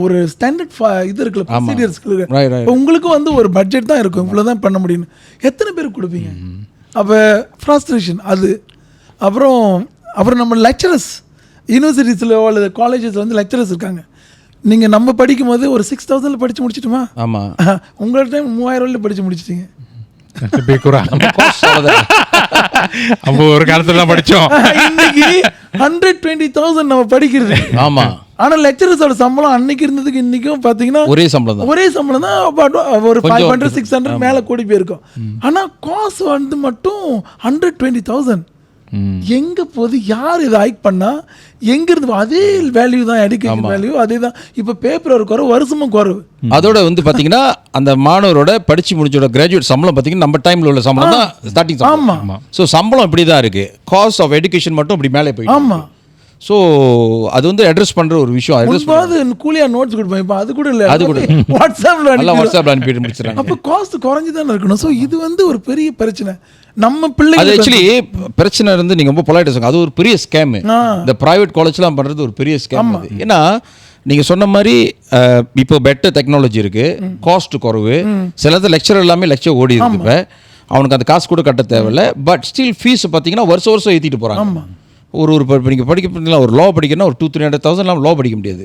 ஒரு ஸ்டாண்டர்ட் இது இருக்குல்ல, ப்ரொசீடியர்ஸ் இருக்கு. உங்களுக்கும் வந்து ஒரு பட்ஜெட் தான் இருக்கும், இவ்வளோ தான் பண்ண முடியும்னு. எத்தனை பேருக்கு கொடுப்பீங்க? அப்போ ஃப்ரஸ்ட்ரேஷன் அது. அப்புறம் நம்ம லெக்சரர்ஸ் யூனிவர்சிட்டிஸில் அல்லது காலேஜஸில் வந்து லெக்சரர்ஸ் இருக்காங்க. நீங்கள் நம்ம படிக்கும் போது ஒரு 6000 படித்து முடிச்சிட்டுமா? ஆமாம், உங்களோட டைம் 3000 படித்து முடிச்சிட்டிங்க. ஒரு காலத்துல படிச்சோம், இன்னைக்கு 120,000 நம்ம படிக்கிறது. ஆமா, ஆனா லெக்சரர்ஸோட சம்பளம் அன்னைக்கு இருந்ததுக்கு இன்னைக்கும் பாத்தீங்கன்னா ஒரே சம்பளம் தான். ஒரு 500-600 மேல கூடி போயிருக்கும். ஆனா காசு வந்து மட்டும் 120,000. எங்க போது யார் இதை ஹைக் பண்ணா எங்க இருந்து? அதே வேல்யூ தான், எஜுகேஷன் வேல்யூ அதே தான். இப்ப பேப்பர் ஒரு குறைவு, வருஷமும் குறைவு. அதோட வந்து பாத்தீங்கன்னா அந்த மாணவரோட படிச்சு முடிச்சோட கிராஜுவேட் சம்பளம் பாத்தீங்கன்னா நம்ம டைம்ல உள்ள சம்பளம் தான் ஸ்டார்டிங் சம்பளம். ஆமா, சோ சம்பளம் இப்படி தான் இருக்கு. காஸ்ட் ஆஃப் எஜுகேஷன் மட்டும் இப்படி மேலே போயிடும். ஆமா, ஸோ அது வந்து அட்ரஸ் பண்ணுற ஒரு விஷயம். கூலியா நோட்ஸ் கொடுப்பேன், இப்போ அது கூட இல்லை, அது கூட வாட்ஸ்அப்பில் அனுப்பிட்டு முடிச்சிடறாங்க. அப்போ காஸ்ட் குறைஞ்சி தானே இருக்கணும். ஸோ இது வந்து ஒரு பெரிய பிரச்சனை. நம்ம பிள்ளை அது ஆக்சுவலி பிரச்சனை இருந்து நீங்கள் ரொம்ப பொலைட்டாக சொல்லுங்க, அது ஒரு பெரிய ஸ்கேமு. இந்த ப்ரைவேட் காலேஜ்லாம் பண்ணுறது ஒரு பெரிய ஸ்கேம் அது. ஏன்னா நீங்கள் சொன்ன மாதிரி இப்போ பெட்டர் டெக்னாலஜி இருக்குது, காஸ்ட் குறைவு, சிலது லெக்சர் எல்லாமே லெக்சர் ஓடி இருக்கு. இப்போ அவனுக்கு அந்த காசு கூட கட்ட தேவையில்ல. பட் ஸ்டில் ஃபீஸ் பார்த்தீங்கன்னா வருஷம் ஏற்றிட்டு போகிறாங்க. ஒரு நீங்கள் படிக்க ஒரு லா படிக்கணும்னா ஒரு 200,000-300,000 லா படிக்க முடியாது.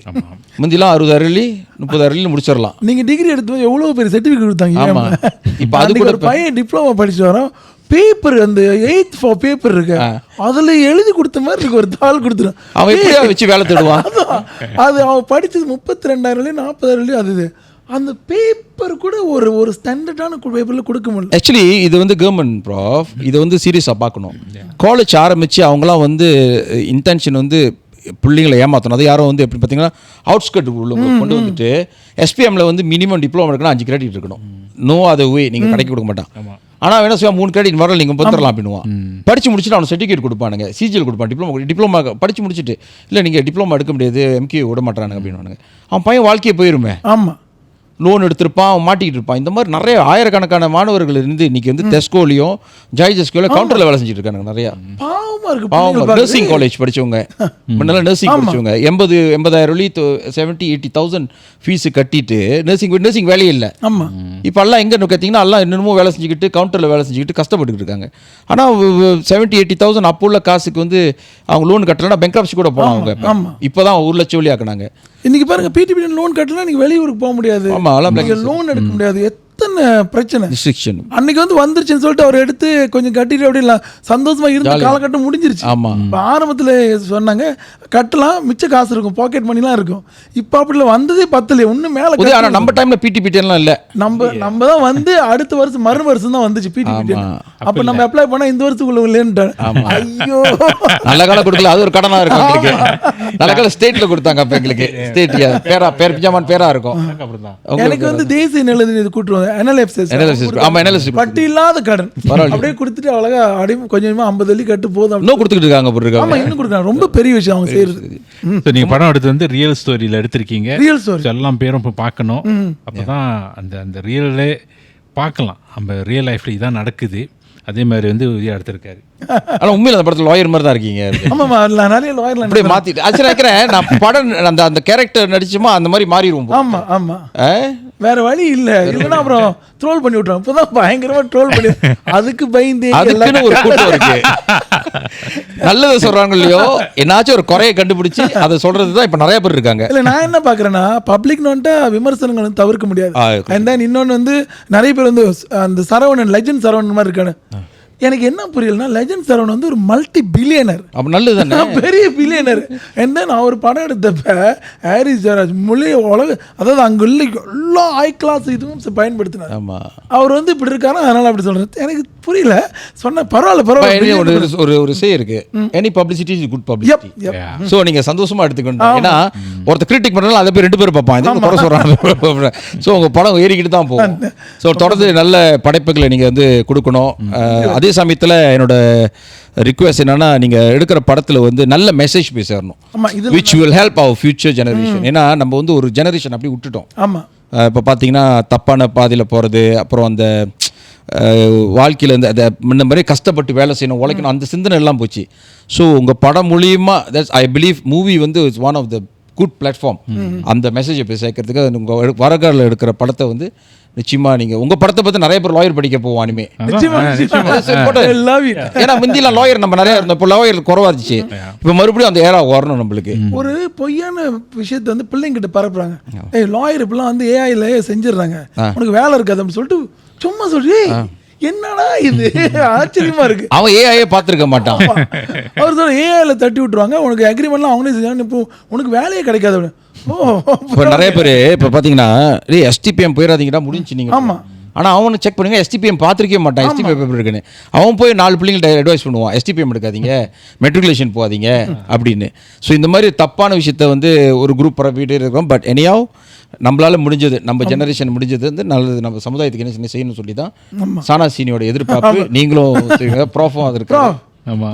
முந்திலாம் 60,000 30,000 முடிச்சிடலாம். நீங்கள் டிகிரி எடுத்து எவ்வளோ பெரிய சர்டிஃபிகேட் கொடுத்தாங்க. ஆமாம். இப்போ அது கூட ஒரு பையன் டிப்ளமோ படிச்சுட்டு வரோம், பேப்பர் அந்த 8th பேப்பர் இருக்கு, அதில் எழுதி கொடுத்த மாதிரி இருக்கு, ஒரு தாள் கொடுத்துரும். அவன் எப்படியா வச்சு வேலை தேடுவான். அது அவன் படித்தது 32,000 40,000 அது அந்த பேப்பர் கூட ஒரு ஸ்டாண்டர்டான பேப்பரில் கொடுக்க முடியல. ஆக்சுவலி இது வந்து கவர்மெண்ட் ப்ராஃப் இதை வந்து சீரியஸாக பார்க்கணும். காலேஜ் ஆரம்பித்து அவங்களாம் வந்து இன்டென்ஷன் வந்து பிள்ளைங்களை ஏமாற்றணும். அது யாரும் வந்து எப்படி பார்த்தீங்கன்னா அவுட்ஸ்கட் உள்ள கொண்டு வந்துட்டு எஸ்பிஎம்மில் வந்து மினிமம் டிப்ளமோ இருக்கணும், 5 கிரெடிட் இருக்கணும். நோ அதை வே நீங்கள் கடைக்கு கொடுக்க மாட்டான். ஆனால் வேணா சொல்லுவா 3 கிரெடிட் வரல நீங்கள் வந்துடலாம் அப்படின்னுவான். படித்து முடிச்சுட்டு அவனுக்கு சர்டிஃபிகேட் கொடுப்பானுங்க, சிஜிஎல் கொடுப்பான். டிப்ளமோ படித்து முடிச்சுட்டு இல்லை நீங்கள் டிப்ளமோ எடுக்க முடியாது, எம்கே விட மாட்டானுங்க அப்படின்னு. அவன் பையன் வாழ்க்கையை போயிருமே. ஆமாம், லோன் எடுத்திருப்பான், அவன் மாட்டிக்கிட்டு இருப்பான். இந்த மாதிரி நிறைய ஆயிரக்கணக்கான மாணவர்கள் இருந்து இன்னைக்கு வந்து டெஸ்கோலையும் ஜாய்ஜஸ்கோலையும் கவுண்டரில் வேலை செஞ்சுட்டு இருக்காங்க. நிறையா பாவம் நர்சிங் காலேஜ் படித்தவங்க, முன்னெல்லாம் நர்சிங் படித்தவங்க 80,000 70,000-80,000 ஃபீஸு கட்டிட்டு நர்சிங் வேலையே இல்லை. இப்போ எல்லாம் எங்கே பார்த்தீங்கன்னா எல்லாம் இன்னமும் வேலை செஞ்சுக்கிட்டு கவுண்டரில் வேலை செஞ்சுக்கிட்டு கஷ்டப்பட்டுக்கிட்டு இருக்காங்க. ஆனால் 70,000-80,000 அப்போ உள்ள காசுக்கு வந்து அவங்க லோன் கட்டலைன்னா பேங்க்ரப்சி கூட போனாங்க. இப்போ தான் 1,00,000 ஆக்குனாங்க. இன்னைக்கு பாருங்க, பிடிபி லோன் கட்டலாம், நீங்க வெளியூருக்கு போக முடியாது, லோன் எடுக்க முடியாது, எத்தனை பிரச்சனை. அன்னைக்கு வந்து வந்துருச்சுன்னு சொல்லிட்டு அவர் எடுத்து கொஞ்சம் கட்டிட்டு அப்படி சந்தோஷமா இருந்த காலகட்டம் முடிஞ்சிருச்சு. இப்போ ஆரம்பத்தில் சொன்னாங்க கட்டலாம், மிச்ச காசு இருக்கும், பாக்கெட் மணிலாம் இருக்கும். இப்போ அப்படி வந்ததே 10 இன்னும் மேலே. ஆனால் நம்ம டைம்ல பிடிபிடிலாம் இல்லை. நம்ம தான் வந்து அடுத்த வருஷம் மறு வருஷம் தான் வந்துச்சு பிடிபிடி. அப்போ நம்ம அப்ளை பண்ணா இந்த வருஷத்துக்குள்ள இல்லைன்ட்டாங்க. ஐயோ, நல்ல காலம் கொடுக்கல, அது ஒரு கடனா இருக்கும். நல்ல காலம் ஸ்டேட்ல கொடுத்தாங்க. அப்போ எங்களுக்கு ஸ்டேட் பேர் பிஜாமான் பேரா இருக்கும். எனக்கு வந்து தேசிய நிலநிதி கூட்டுருவாங்க, வட்டி இல்லாத கடன் அப்படியே கொடுத்துட்டு அழகா அப்படியே கொஞ்சமா 50 வெள்ளி கட்டு போதும் இன்னும் கொடுத்துட்டு இருக்காங்க. ஆமா, இன்னும் கொடுக்குறாங்க. ரொம்ப பெரிய விஷயம் அவங்க செய்யறது. நீங்க படம் எடுத்து வந்து ரியல் ஸ்டோரியில எடுத்திருக்கீங்க. ரியல் ஸ்டோரி எல்லாம் பேரும் இப்போ பார்க்கணும். அப்பதான் அந்த ரியலே பார்க்கலாம். நம்ம ரியல் லைஃப்ல இதான் நடக்குது. அதே மாதிரி வந்து எடுத்திருக்காரு. ஆனால் உண்மையில் அந்த படத்தில் லாயர் மாதிரி தான் இருக்கீங்க. ஆமாம், நிறைய லாயர்ல அப்படியே மாற்றிட்டு அது நினைக்கிறேன். நான் படம் அந்த கேரக்டர் நடிச்சுமா அந்த மாதிரி மாறிடுவோம். ஆமாம் ஆமாம், வேற வழி இல்லை. இல்லைன்னா அப்புறம் ட்ரோல் பண்ணி விட்ருவாங்க. இப்போதான் பயங்கரமாக ட்ரோல் பண்ணி அதுக்கு பயந்து அதுக்குன்னு ஒரு கூட்டம் இருக்கு. நல்லதை சொல்கிறாங்க இல்லையோ, என்னாச்சும் ஒரு குறையை கண்டுபிடிச்சி அதை சொல்கிறது தான் இப்போ நிறைய பேர் இருக்காங்க. இல்லை, நான் என்ன பார்க்குறேன்னா பப்ளிக்னு வந்துட்டு விமர்சனங்கள் வந்து தவிர்க்க முடியாது. அண்ட் தென் இன்னொன்று வந்து நிறைய பேர் வந்து அந்த சரவணன் லெஜண்ட் சரவணன் மாதிரி இருக்கானு. எனக்கு என்ன புரியலன்னா லெஜண்ட் சரவணன் வந்து ஒரு மல்டி பில்லியனர். அப்போ நல்லது, பெரிய பில்லியனர். அண்ட் தென் அவர் படம் எடுத்தப்ப ஹாரிஸ் ஜெயராஜ் மொழி உலக, அதாவது அங்கே உள்ள எல்லா ஹை கிளாஸ் இதுவும் பயன்படுத்தினார். அவர் வந்து இப்படி இருக்காரு, அதனால அப்படி சொல்றது எனக்கு புரியல. சொன்ன பரவாயில்ல. ஒரு சே இருக்கு, any publicity is good publicity. So நீங்கள் சந்தோஷமா எடுத்துக்கணும். ஏன்னா ஒருத்தர் கிரிட்டிக் பண்ணாலும் அதை போய் 2 பேர் பார்ப்பான், இது குறை சொல்கிறாங்க. ஸோ உங்கள் படம் ஏறிக்கிட்டு தான் போகும். ஸோ தொடர்ந்து நல்ல படைப்புகளை நீங்கள் வந்து கொடுக்கணும். அதே சமயத்தில் என்னோட ரிக்வெஸ்ட் என்னன்னா, நீங்கள் எடுக்கிற படத்தில் வந்து நல்ல மெசேஜ் போய் சேரணும், which will help our future generation. ஏன்னா நம்ம வந்து ஒரு ஜெனரேஷன் அப்படி விட்டுட்டோம். ஆமாம், இப்போ பார்த்தீங்கன்னா தப்பான பாதையில் போகிறது, அப்புறம் அந்த வாழ்க்கையில் அந்த முன்ன மாதிரி கஷ்டப்பட்டு வேலை செய்யணும், உழைக்கணும், அந்த சிந்தனை எல்லாம் போச்சு. ஸோ உங்கள் படம் மூலியமாக ஐ பிலீவ் மூவி வந்து it's one of the good platform. அந்த மெசேஜை போய் சேர்க்கறதுக்கு உங்கள் வரகாலில் எடுக்கிற படத்தை வந்து நிச்சயமா நீங்க உங்க படத்தை பத்தி நிறைய பேர் லாயர் படிக்க போவோம் இனிமே. ஏன்னா முந்திலாம் லாயர் நம்ம நிறைய இருந்தோம், இப்போ லாயர் குறவாச்சு. இப்போ மறுபடியும் அந்த ஏரா வரணும். நம்மளுக்கு ஒரு பொய்யான விஷயத்தை வந்து பிள்ளைங்கிட்ட பரப்புறாங்க. லாயர் இப்பெல்லாம் வந்து ஏஐல செஞ்சிடறாங்க, உனக்கு வேலை இருக்காது அப்படின்னு சொல்லிட்டு சும்மா சொல்லி என்னடா இது ஆச்சரியமா இருக்கு. அவன் ஏஐயே பார்த்துருக்க மாட்டான். அவர் சொல்ல ஏஐல தட்டி விட்டுருவாங்க, உனக்கு அக்ரிமெண்ட்லாம் அவங்களே செஞ்சாங்க, இப்போ உனக்கு வேலையே கிடைக்காது. இப்போ நிறைய பேர் இப்போ பார்த்தீங்கன்னா எஸ்டிபிஎம் போயிடாதீங்கடா முடிஞ்சு நீங்கள். ஆமாம், ஆனால் அவனை செக் பண்ணுங்க, எஸ்டிபிஎம் பார்த்துருக்கே மாட்டான். எஸ்டிபிஎம் பேப்பர் இருக்குன்னு அவன் போய் 4 பிள்ளைங்கள்ட்ட அட்வைஸ் பண்ணுவான், எஸ்டிபிஎம் எடுக்காதீங்க, மெட்ரிகுலேஷன் போகாதீங்க அப்படின்னு. ஸோ இந்த மாதிரி தப்பான விஷயத்த வந்து ஒரு குரூப் பரப்பிட்டு இருக்கோம். பட் எனியாவ் நம்மளால் முடிஞ்சது, நம்ம ஜெனரேஷன் முடிஞ்சது வந்து நல்லது, நம்ம சமுதாயத்துக்கு என்ன செய்யணும்னு சொல்லி தான் சானா சீனியோட எதிர்பார்ப்பு. நீங்களும் ப்ராஃபும் அது இருக்கு.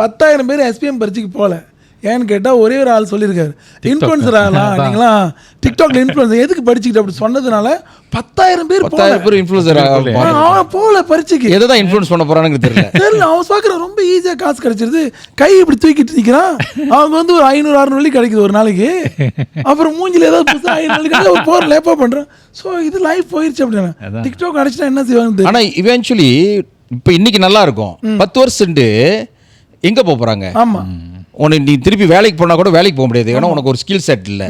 10,000 பேர் எஸ்பிஎம் பரீட்சைக்கு போகல, ஏன்னு கேட்டால் ஒரே ஒரு ஆள் சொல்லியிருக்காரு, இன்ஃப்ளூயன்சர் ஆகலாம் நீங்களாம், டிக்டாக்ல இன்ஃப்ளூயன்சர் எதுக்கு படிச்சுக்கிட்டு அப்படி சொன்னதுனால 10,000 பேர் 10,000 பேர் இன்ஃப்ளூயன்சர் அவன் போகல பரீட்சைக்கு. எதை தான் இன்ஃப்ளூயன்ஸ் பண்ண போறான்னு தெரியல. அவன் பார்க்குற ரொம்ப ஈஸியாக காசு கிடைச்சிருது, கை இப்படி தூக்கிட்டு நிற்கிறான். அவங்க வந்து ஒரு 500-600 வெள்ளி கிடைக்குது ஒரு நாளைக்கு. அப்புறம் மூஞ்சில் ஏதாவது புதுசாக 500 வெள்ளி கிடையாது, ஒரு போகிற லேப்பாக பண்ணுறான். ஸோ இது லைஃப் போயிடுச்சு அப்படின்னா டிக்டாக் அடிச்சுனா என்ன செய்வாங்க. ஆனால் இவென்ச்சுவலி இப்போ இன்னைக்கு நல்லா இருக்கும், 10 வருஷம் எங்கே போகிறாங்க? ஆமாம், உனக்கு நீ திருப்பி வேலைக்கு போனால் கூட வேலைக்கு போக முடியாது, ஏன்னா உனக்கு ஒரு ஸ்கில் செட் இல்லை,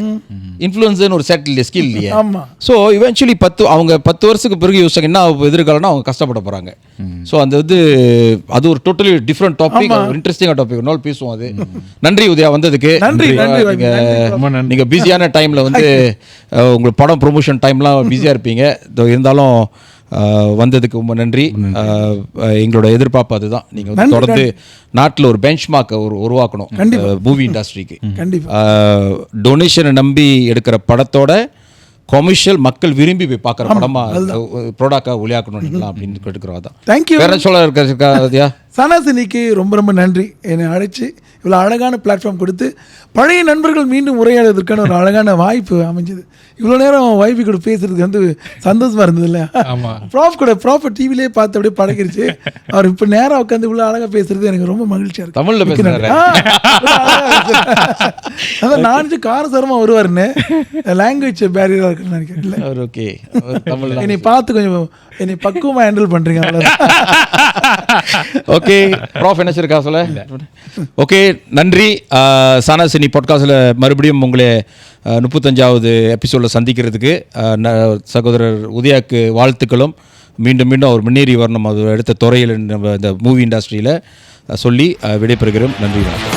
இன்ஃப்ளூயன்ஸ்னு ஒரு செட் இல்லை, ஸ்கில் இல்லையா? ஆமாம். ஸோ இவென்ச்சுவலி அவங்க 10 வருஷத்துக்கு பிறகு யோசிச்சாங்க என்ன எதிர்காலம்னா அவங்க கஷ்டப்பட போகிறாங்க. ஸோ அந்த அது ஒரு டோட்டலி டிஃப்ரெண்ட் டாபிக், இன்ட்ரெஸ்டிங்காக டாபிக், ஒரு நாள் பேசுவோம் அது. நன்றி உதயா வந்ததுக்கு. நன்றி. நீங்கள் பிஸியான டைமில் வந்து உங்களுக்கு படம் ப்ரொமோஷன் டைம்லாம் பிஸியாக இருப்பீங்க, இருந்தாலும் வந்ததுக்கு ரொம்ப நன்றி. எங்களோட எதிர்பார்ப்பு அதுதான், நீங்கள் வந்து தொடர்ந்து நாட்டில் ஒரு பெஞ்ச் மார்க்கை உருவாக்கணும் மூவி இண்டஸ்ட்ரிக்கு. டொனேஷனை நம்பி எடுக்கிற படத்தோட கமர்ஷியல் மக்கள் விரும்பி போய் பார்க்குற படமா ப்ராடக்டாக ஒளியாக்கணும் அப்படின்னு கேட்டுக்கிறோம். அதான். தேங்க்யூ. வேற சொல்ல இருக்கா? சனாசினிக்கு ரொம்ப ரொம்ப நன்றி, என்னை அழைச்சி இவ்வளோ அழகான பிளாட்ஃபார்ம் கொடுத்து பழைய நண்பர்கள் மீண்டும் உரையாடுவதற்கான ஒரு அழகான வாய்ப்பு அமைஞ்சது. இவ்வளோ நேரம் வைஃபி கூட பேசுறதுக்கு வந்து சந்தோஷமா இருந்தது இல்லை? ப்ராஃப் டிவிலே பார்த்து அப்படியே பழகிருச்சு. அவர் இப்போ நேரம் உட்காந்து இவ்வளோ அழகாக பேசுறது எனக்கு ரொம்ப மகிழ்ச்சியாக இருக்கு. தமிழில் பேசுகிறாரு. அதான் நான் காரசாரமாக வருவாருன்னு லாங்குவேஜ் பேரியராக இருக்குன்னு நினைக்கிறேன். ஓகே, தமிழ் என்னை பார்த்து கொஞ்சம் என்னை பக்குவமாக ஹேண்டில் பண்ணுறீங்க, அவ்வளோதான். ஓகே, ப்ராஃப் என்ன இருக்கா சொல்ல? ஓகே, நன்றி. சனாசினி பாட்காஸ்டில் மறுபடியும் உங்களை 35வது எபிசோடில் சந்திக்கிறதுக்கு சகோதரர் உதயாக்கு வாழ்த்துக்களும். மீண்டும் மீண்டும் அவர் முன்னேறி வரணும், அது எடுத்த துறையில் நம்ம இந்த மூவி இண்டஸ்ட்ரியில் சொல்லி விடைபெறுகிறோம். நன்றி, வணக்கம்.